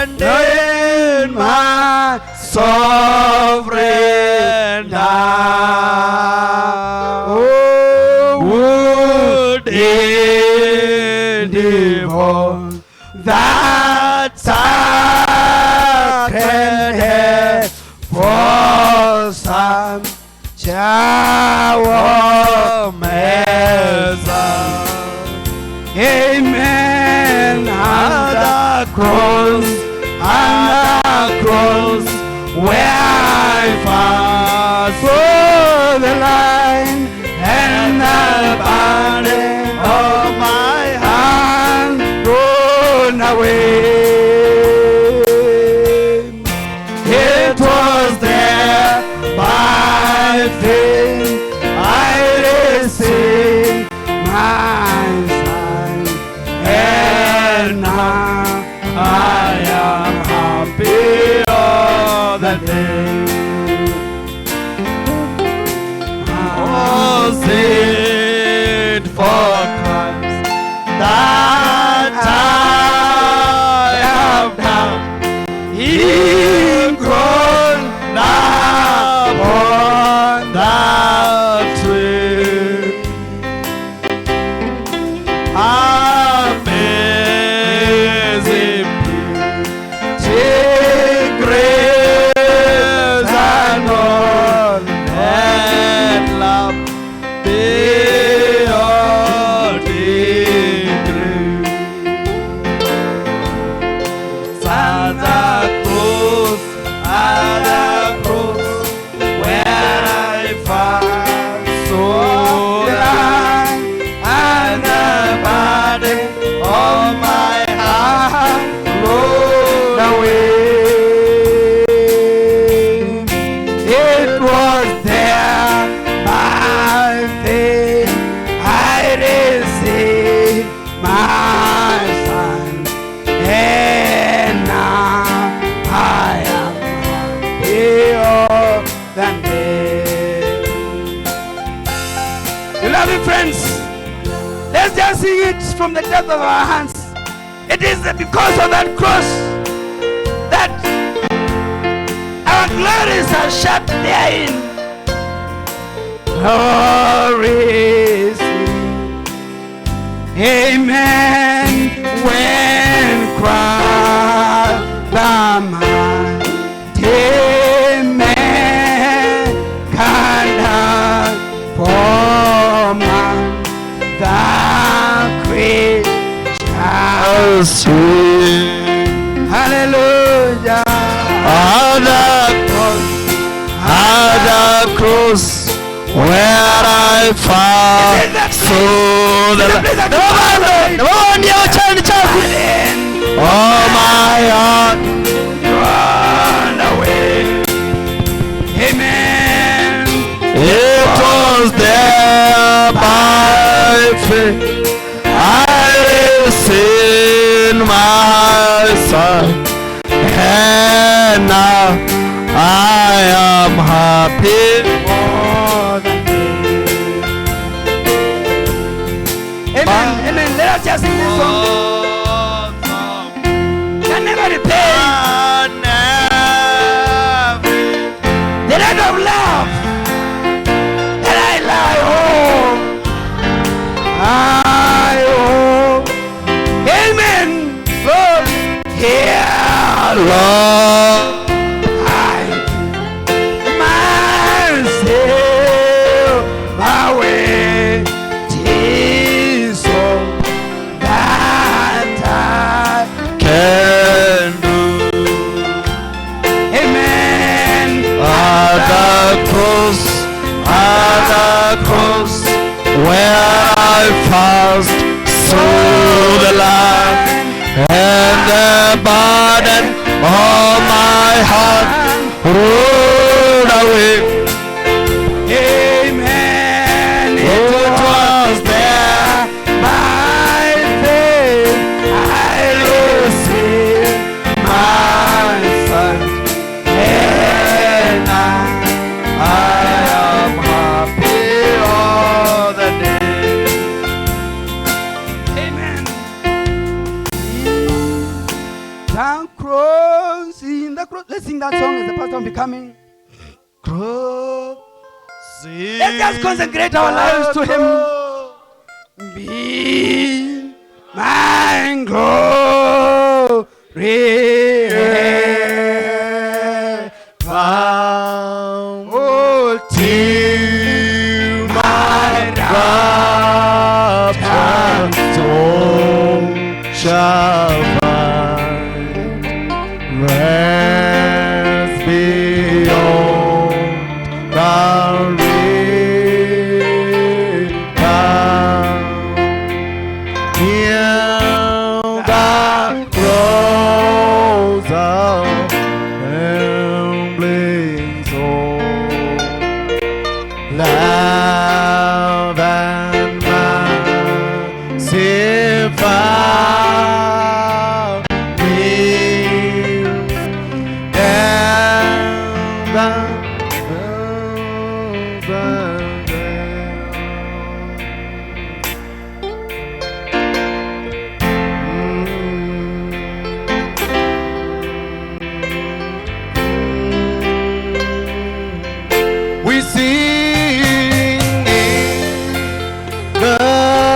And in my sovereign love, oh, would it devote that sacred head for some shower measure. Amen. And the cross, where I first saw the line, and the burden of my hand rolled away. It was there by faith I received my sight, and now I am happy all the day. Was it for Christ that I have done? He groaned upon the tree. Amazing pity, grace and all, and love beyond degree. And the cross, where I first saw the light, and the burden of my heart rolled away. It was there by faith I received my sight, and now I am happier than dead. Beloved friends, let's just sing it from the depth of our hands. It is because of that cross that our glories are shut therein. Glories, amen. When Christ the mighty man can die for man, the creature sing. Hallelujah. On the cross, where I first saw the light. Oh my heart run away. Amen. It was there by happy. Amen. Amen. Let us just sing this song. Can never repay the rate of love that I lie home. I hope. Amen. Lord, here, Lord, I give myself away. Tis all that I Can do Amen. at the cross, where I first saw the light and the burden of my heart rolled away. Amen. It It was there by faith I received my sight, and I am happy all the day. Amen. Down cross in the cross. Let's sing that song as the pastor will be coming. Cross. Let's just consecrate our lives to Him. Be my glory. Oh, till my rapture soul shall find rest beyond the river. Hear the rose of trembling soul, love and mercy found me, and we sing the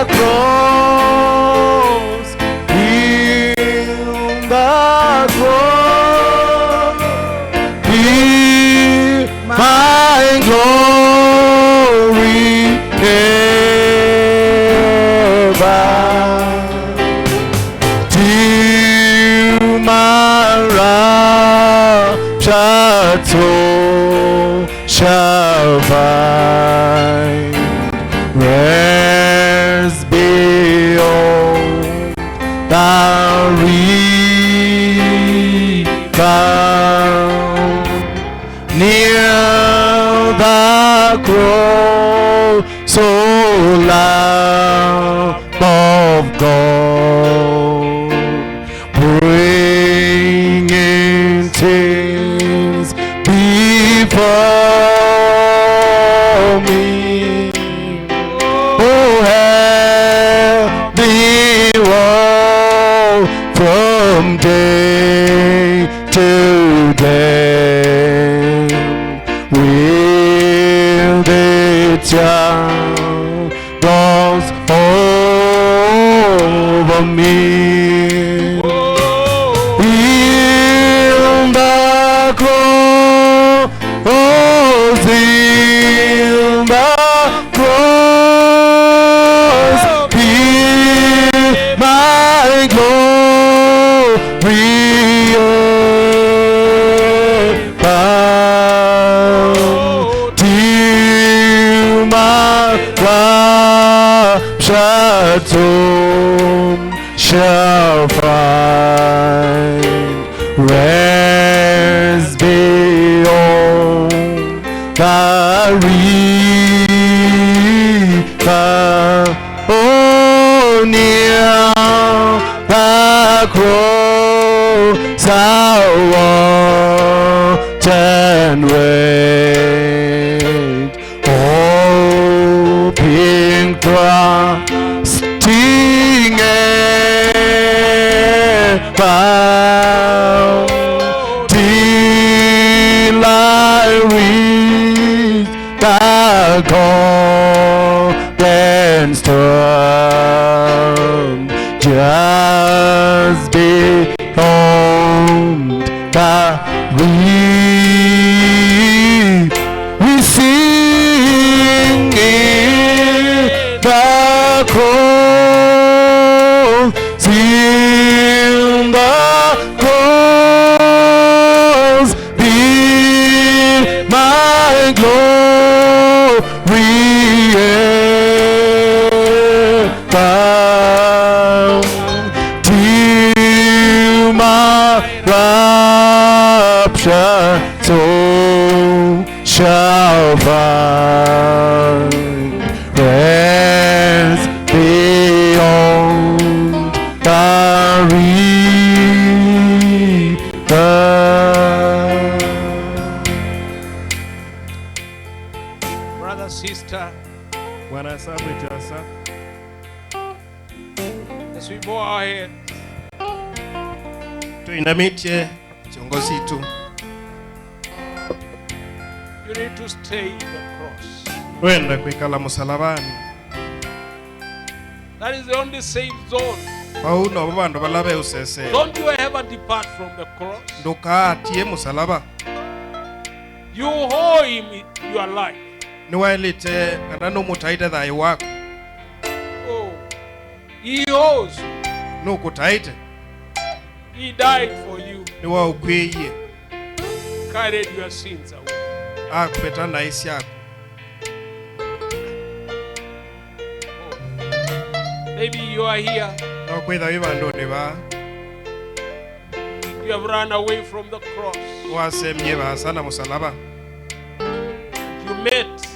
cross, in the cross, be my glory ever, till my raptured soul shall find rest beyond the river, near the cross, so Lamb of God, bringing things before me. Oh, heavenly world, from day to day, will the child goes over me. In the cross, in the cross, be my glory found, till my raptured soul shall find rest beyond the river. Oh, near the cross, I watch and wait. trusting ever till I reach the golden storm just beyond the reef. We sing in the cold, sing the cold, be my glory ever, till my rapture soul shall find rest beyond the river. Brother, sister, as we bow our heads, tuinamitie kiongozi tu. you need to stay in the cross. Wenda kwikala musalabani That is the only safe zone. pauno babandu balabe usese Don't you ever depart from the cross. ndukatie musalaba You owe him your life. niwaelite kana numutaite thayo wako Oh, he owes you. nukutaite He died for you, niwaukwiie carried your sins away. akupeta naisi yako. Oh. Maybe you are here, nokwitha wi banduni ba you have run away from the cross. wasemie basa na musalaba You met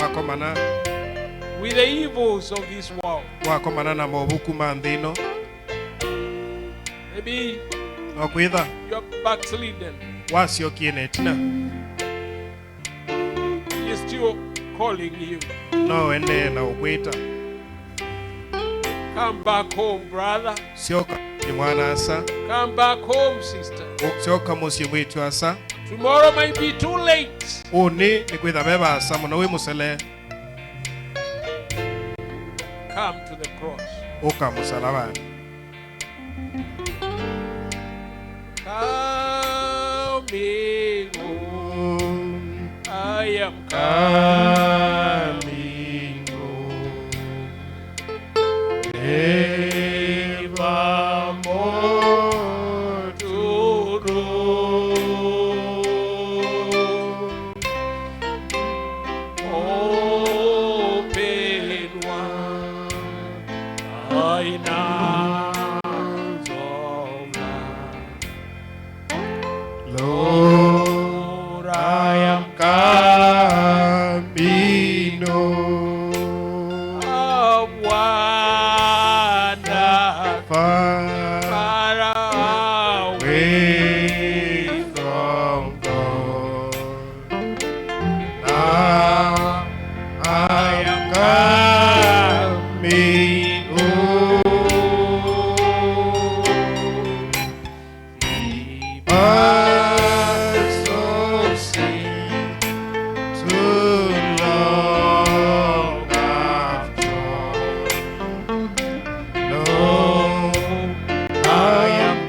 wakomana with the evils of this world. wakomana na mobuku ma nthino Maybe nokwitha you are backslidden. waciokie netina He is still calling you. no wende na ukwita Come back home, brother. sioka ni mwana asa Come back home, sister. sioka musie mwitu asa Tomorrow might be too late. uni nikwitha beba asa muno wi musele Come to the cross. uka musalabani Coming home. I am coming home evermore to Rome. Open wide thine arms of love. Lord, I am coming home Of wonder far far away. away from God. Now I am coming home. Hearts of sin too long I've trod. No, I am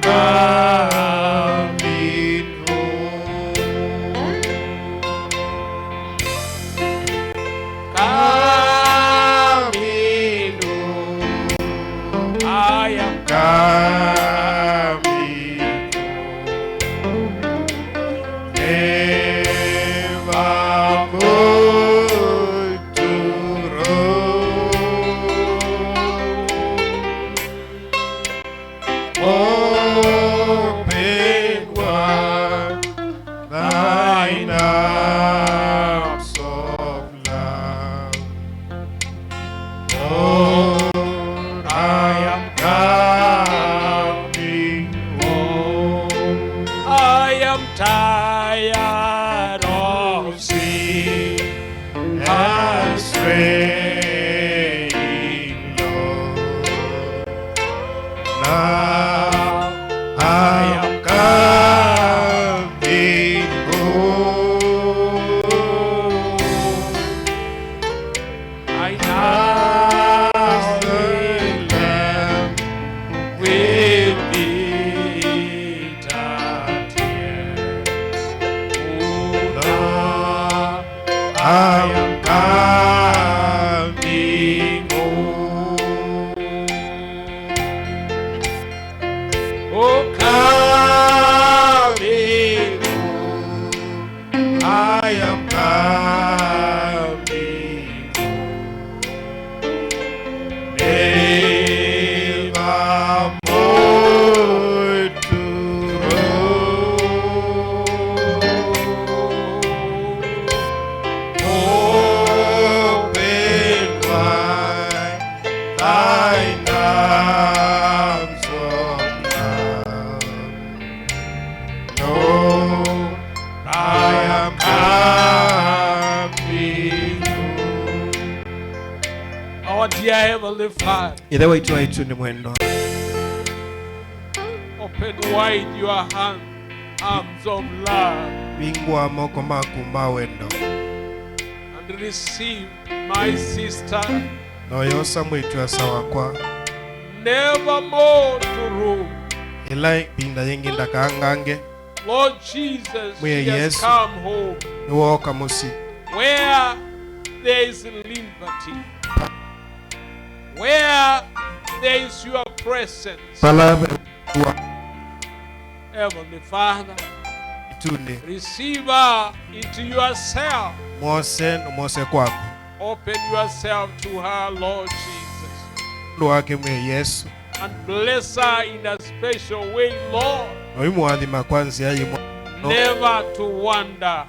coming home. Coming home. I am Coming home. Evermore to Rome. Open wide thine arms of love. Lord, I am coming home. I am tired of Sin and straying am coming home. Oh, Coming home. I am coming home. Nevermore to roam. Open wide thine arms of love. No, I am coming home. our dear Heavenly Father, Ithe waitu waitu ni mwendo. open wide your arms of love Bingwa moko maku mawendo. and receive my sister, Noyosa mwitu asawa kwa. nevermore to roam. Ila binda yengi ndakangange. Lord Jesus, Mwe she has Yesu. come home Nuoka musi. where there is liberty, where there is your presence. Palabe wa Heavenly Father, itundi. receive her into yourself. Mose numose kwako. Open yourself to her, Lord Jesus, Nduwake mwe Yesu. and bless her in a special way, Lord. Noimu adhima kwanzi ya imo. Never to wander.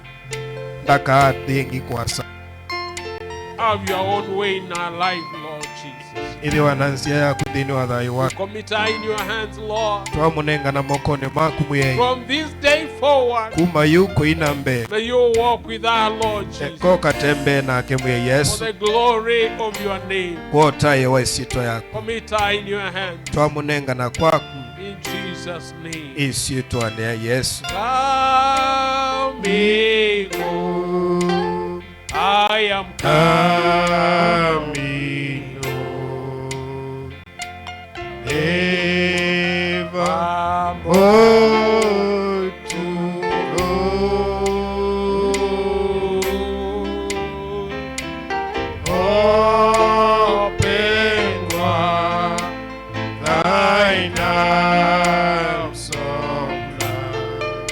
Ndaka dengi kwasa. Have your own way in our life, Lord Jesus. Ili wanansia ya kudini wa dhai We wako. commit her in your hands, Lord. Tuwa munenga na mokone maku mwe. From this day forward, Kuma yuko inambe. may you walk with our Lord Jesus Eko katembe na ake mwe for Yesu. the glory of your name. Kuota yewa isito yako. Commit her in your hands. Tuwa munenga na kwaku. In Jesus' name. Isi tuwane Yesu. Coming home, I am Coming home. Nevermore to roam. Open wide thine arms of love.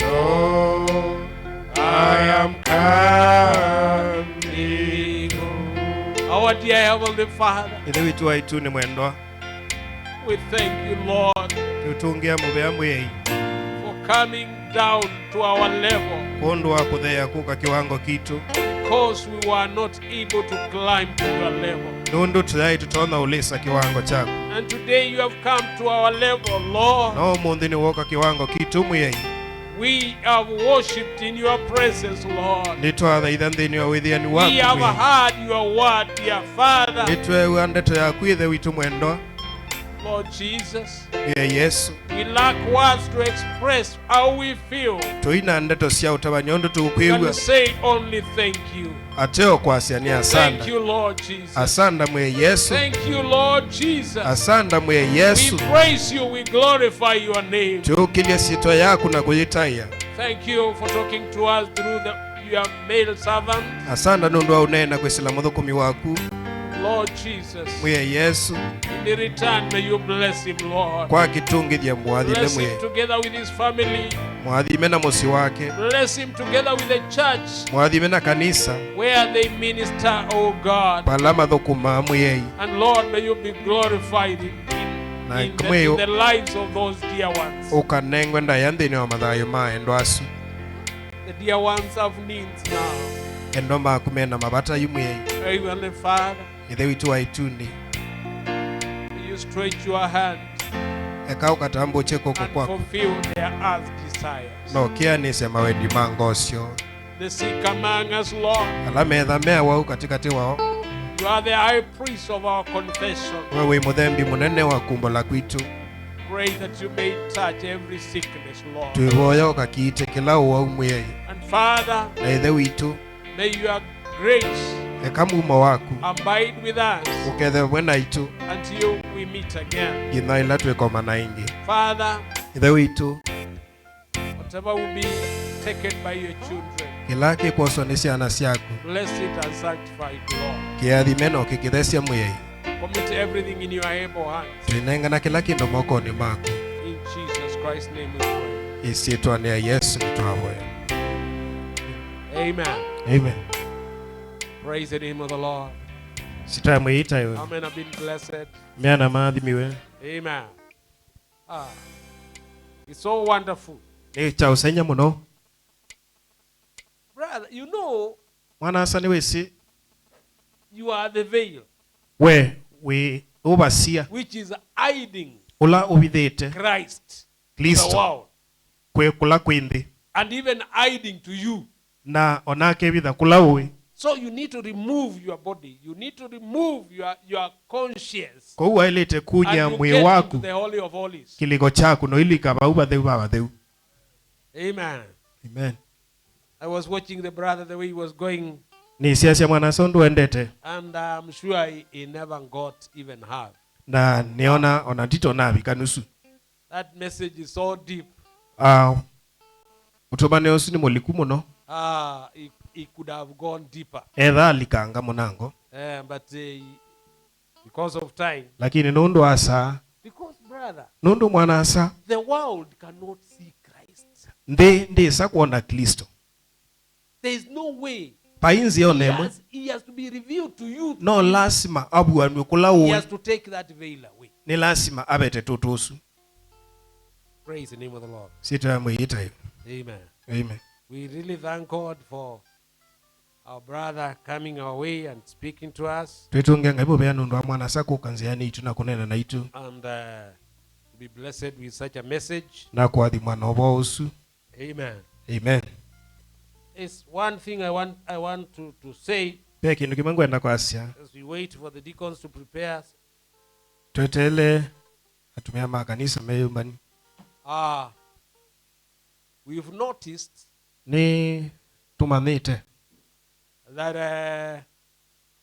Lord, I am coming home. our dear Heavenly Father. Ithe witu waitu ni mwendwa. We thank you, Lord, Tutungia mubea mwei. for coming down to our level Kondo wa kuthea kuka kiwango kitu. because we were not able to climb to your level. Nundu tuyai tutona ulisa kiwango chako. And today you have come to our level, Lord. No mundi ni woka kiwango kitu mwei. We have worshipped in your presence, Lord. Nitwa idha ndini wa withiani wako We have mwei. heard your word, dear Father. Nitwe uandeto ya kuithe witu mwendwa. Lord Jesus, Mwe Yesu. we lack words to express how we feel. Tuina ndeto sia utabanyondo Can tukuigwa. say only thank you. Ateo kwa asiani asanda. Thank you, Lord Jesus. Asanda mwe Yesu. Thank you, Lord Jesus. Asanda mwe We Yesu. praise you, we glorify your name. Tukilia sitwa yako na kujitaya. Thank you for talking to us through your male servant, Asanda nundu wa unena kwisila muthukumi waku. Lord Jesus. Mwe Yesu. In return, may you bless him, Lord. Kwa kitungithia mwathime Bless mwe. him together with his family. Mwathime na musi wake. Bless him together with the church Mwathime na kanisa. where they minister, oh God. Palama thukuma mwei. And Lord, may you be glorified in the lives of those dear ones. Ukanengwe ndaya nthini wa mathayo maendo asu. The dear ones have needs now. Endo maku mena mabata yumwei. Heavenly Father, Ithe witu wa itundi. may you stretch your hand Eka ukatambo cheko and kwako. fulfill their heart's desires. No kianise mawendi mangosio. The sick among us, Lord, Ala metha mewa katikati wao. you are the high priest of our confession. Wewe muthembi munene wa kumbo la kwitu. Pray that you may touch every sickness, Lord. Twivoya ukakiite kila uwa umwei. And Father, Na ithe witu. may your grace Eka mumo waku. abide with us Ukethe wena itu. until we meet again. Gina ila twekoma na ingi. Father, Ithe witu. whatever will be taken by your children, Kilaki kwoso ni ciana ciaku. Bless it and sanctify it, Lord. Kiathime no kikithecia muyei. Commit everything in your able hands. Twinengana kila kindu moko-ini maku. In Jesus Christ's name we pray. Iciitwa ni Yesu nitwahoya. Amen. Amen. Praise the name of the Lord. Sitamwita iwe. How many have been blessed? Miana maathimiwe. Amen. It's so wonderful. Ni cha usenya muno. Brother, you know, Mwana asa ni wisi. you are the veil We ubasia. which is hiding Ula ubithite. Christ to the Kristo. world. Kwe kula kwindi. And even hiding to you. Na onake bitha kula uwi. So you need to remove your body. You need to remove your conscience. Kwa uwa ilite kunya And you mwi get into waku. the Holy of Holies. Kiligo chaku no ili kaba ubatheu babatheu. Amen. Amen. I was watching the brother the way he was going, Ni siasia mwana sondu endete. and I'm sure he never got even half. Na niona onatito nabi kanusu. That message is so deep. Utobane osu ni muliku muno. He could have gone deeper. Etha alikanga munango. But because of time. Lakini nundu asa. Because, brother, Nundu mwana asa. the world cannot see Christ. Ndi sa kuona Kristo. There is no way. Painzi onemwe. He has to be revealed to you. No lasima abuanwe kula He uwi. has to take that veil away. Ni lasima abete tutusu. Praise the name of the Lord. Sita mwita hiyo. Amen. Amen. We really thank God for our brother coming our way and speaking to us. Twetunge ngaibo bea nundu wa mwana asa kukanziani itu na kunena na itu. And be blessed with such a message. Na kuathi mwana obo usu. Amen. Amen. It's one thing I want to say Pia kindu kimwe ngwenda kwasia. as we wait for the deacons to prepare us. Twetele atumia makanisa meyumbani. We've noticed Ni tumanite. that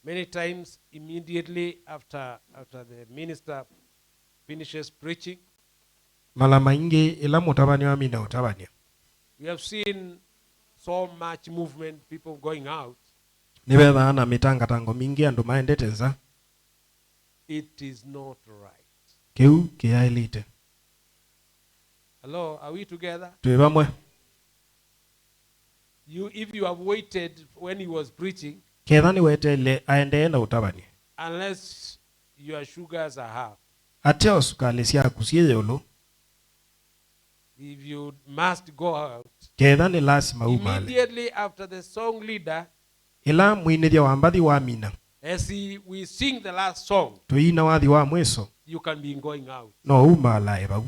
many times immediately after the minister finishes preaching, Mala maingi ila mutabani wa mina utabani. we have seen so much movement, people going out. Nibetha na mitanga tango mingi andu maendete nza. It is not right. Kiu kiailite. Hello, are we together? Tui bamwe. If you have waited when he was preaching, Ketha ni wetele aendee na utabani. unless your sugars are half, Ate osukali siaku siye yolo. if you must go out, Ketha ni lasima umale. immediately after the song leader, Ila mwinithia wa mbathi wa mina. as we sing the last song, Tuina wathi wa mweso. you can be going out. No umala ebau.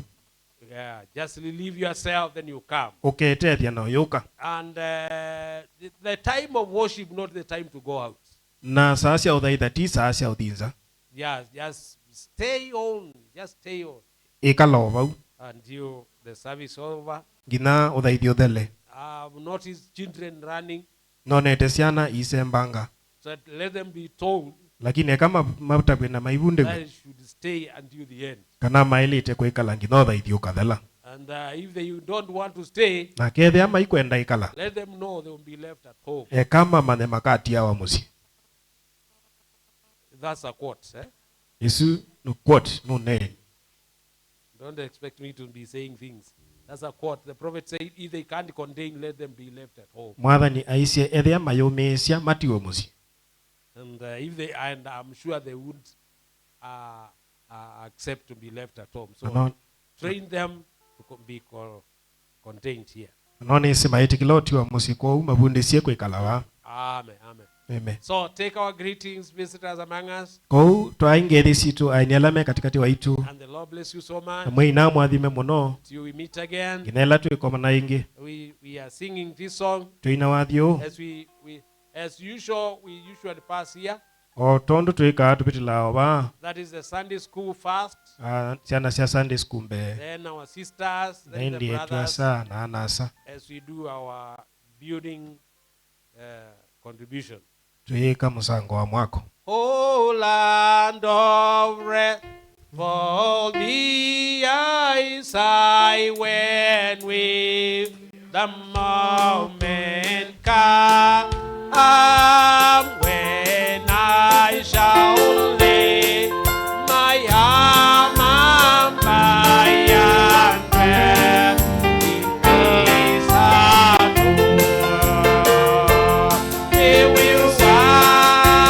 Yeah, just relieve yourself, then you come. Uketethia no yuka. And the time of worship, not the time to go out. Na saasia uthaitha ti saasia uthinza. Yeah, just stay on. Just stay on Ikalo bau. until the service is over. Gina uthaithi uthele. I've noticed children running, No nete ciana isembanga. so let them be told Lakini kama matabwe na maibunde that they should stay until the end. kana mailite kwikala ngino uthaithi ukathela. And if they don't want to stay, Na kethia maikwenda ikala. let them know they will be left at home. Kama mane makati ya wa musi. That's a quote. Yesu no quote no ne. Don't expect me to be saying things. That's a quote. The prophet said, if they can't contain, let them be left at home. Mwathani aicie ethia mayomesia matiwe musi. And and I'm sure they would accept to be left at home. So train them to be contained here. No ni sima itikiloti wa musi kwa mabunde sie kwikala wa. Amen. Amen. Amen. So take our greetings, visitors among us. Kwa twaingeri situ ainialame katikati wa itu. And the Lord bless you so much. Mwe ina mwathime muno. Till we meet again. Ginela tuikoma ingi. We are singing this song. Tuina wathio. As usual, we usually pass here. O tondu tuika tupitila oba. That is the Sunday school first. Siana sia Sunday school mbe. Then our sisters, then the brothers. Tuasa na anasa. As we do our building contribution. Tuika musango wa mwako. Oh, land of rest, for thee I sigh when with the moment come when I shall lay my arm on my unread in peace adore. We will walk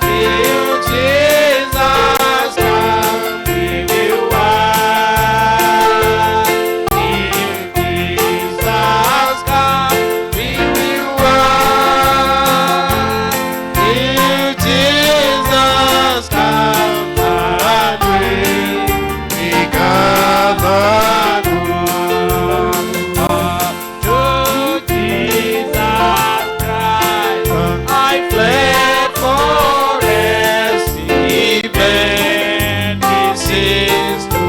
till Jesus come. We will walk till Jesus come. We will walk till Jesus come. And we gather to Jesus Christ. I fled for rest, even his sins to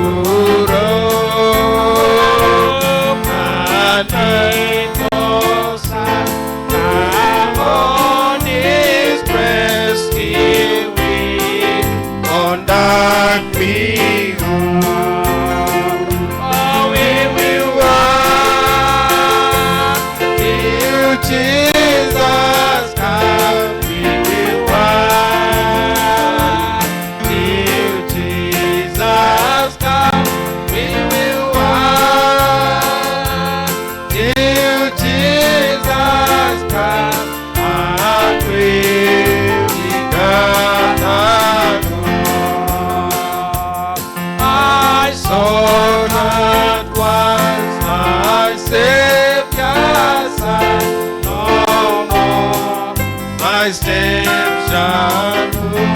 roam. And it was on his breast he will conduct me home. Oh, we will walk till Jesus come. We will walk till Jesus come. We will walk till Jesus come. And we gather home. I saw not once my Savior's son, no more my steps shall move.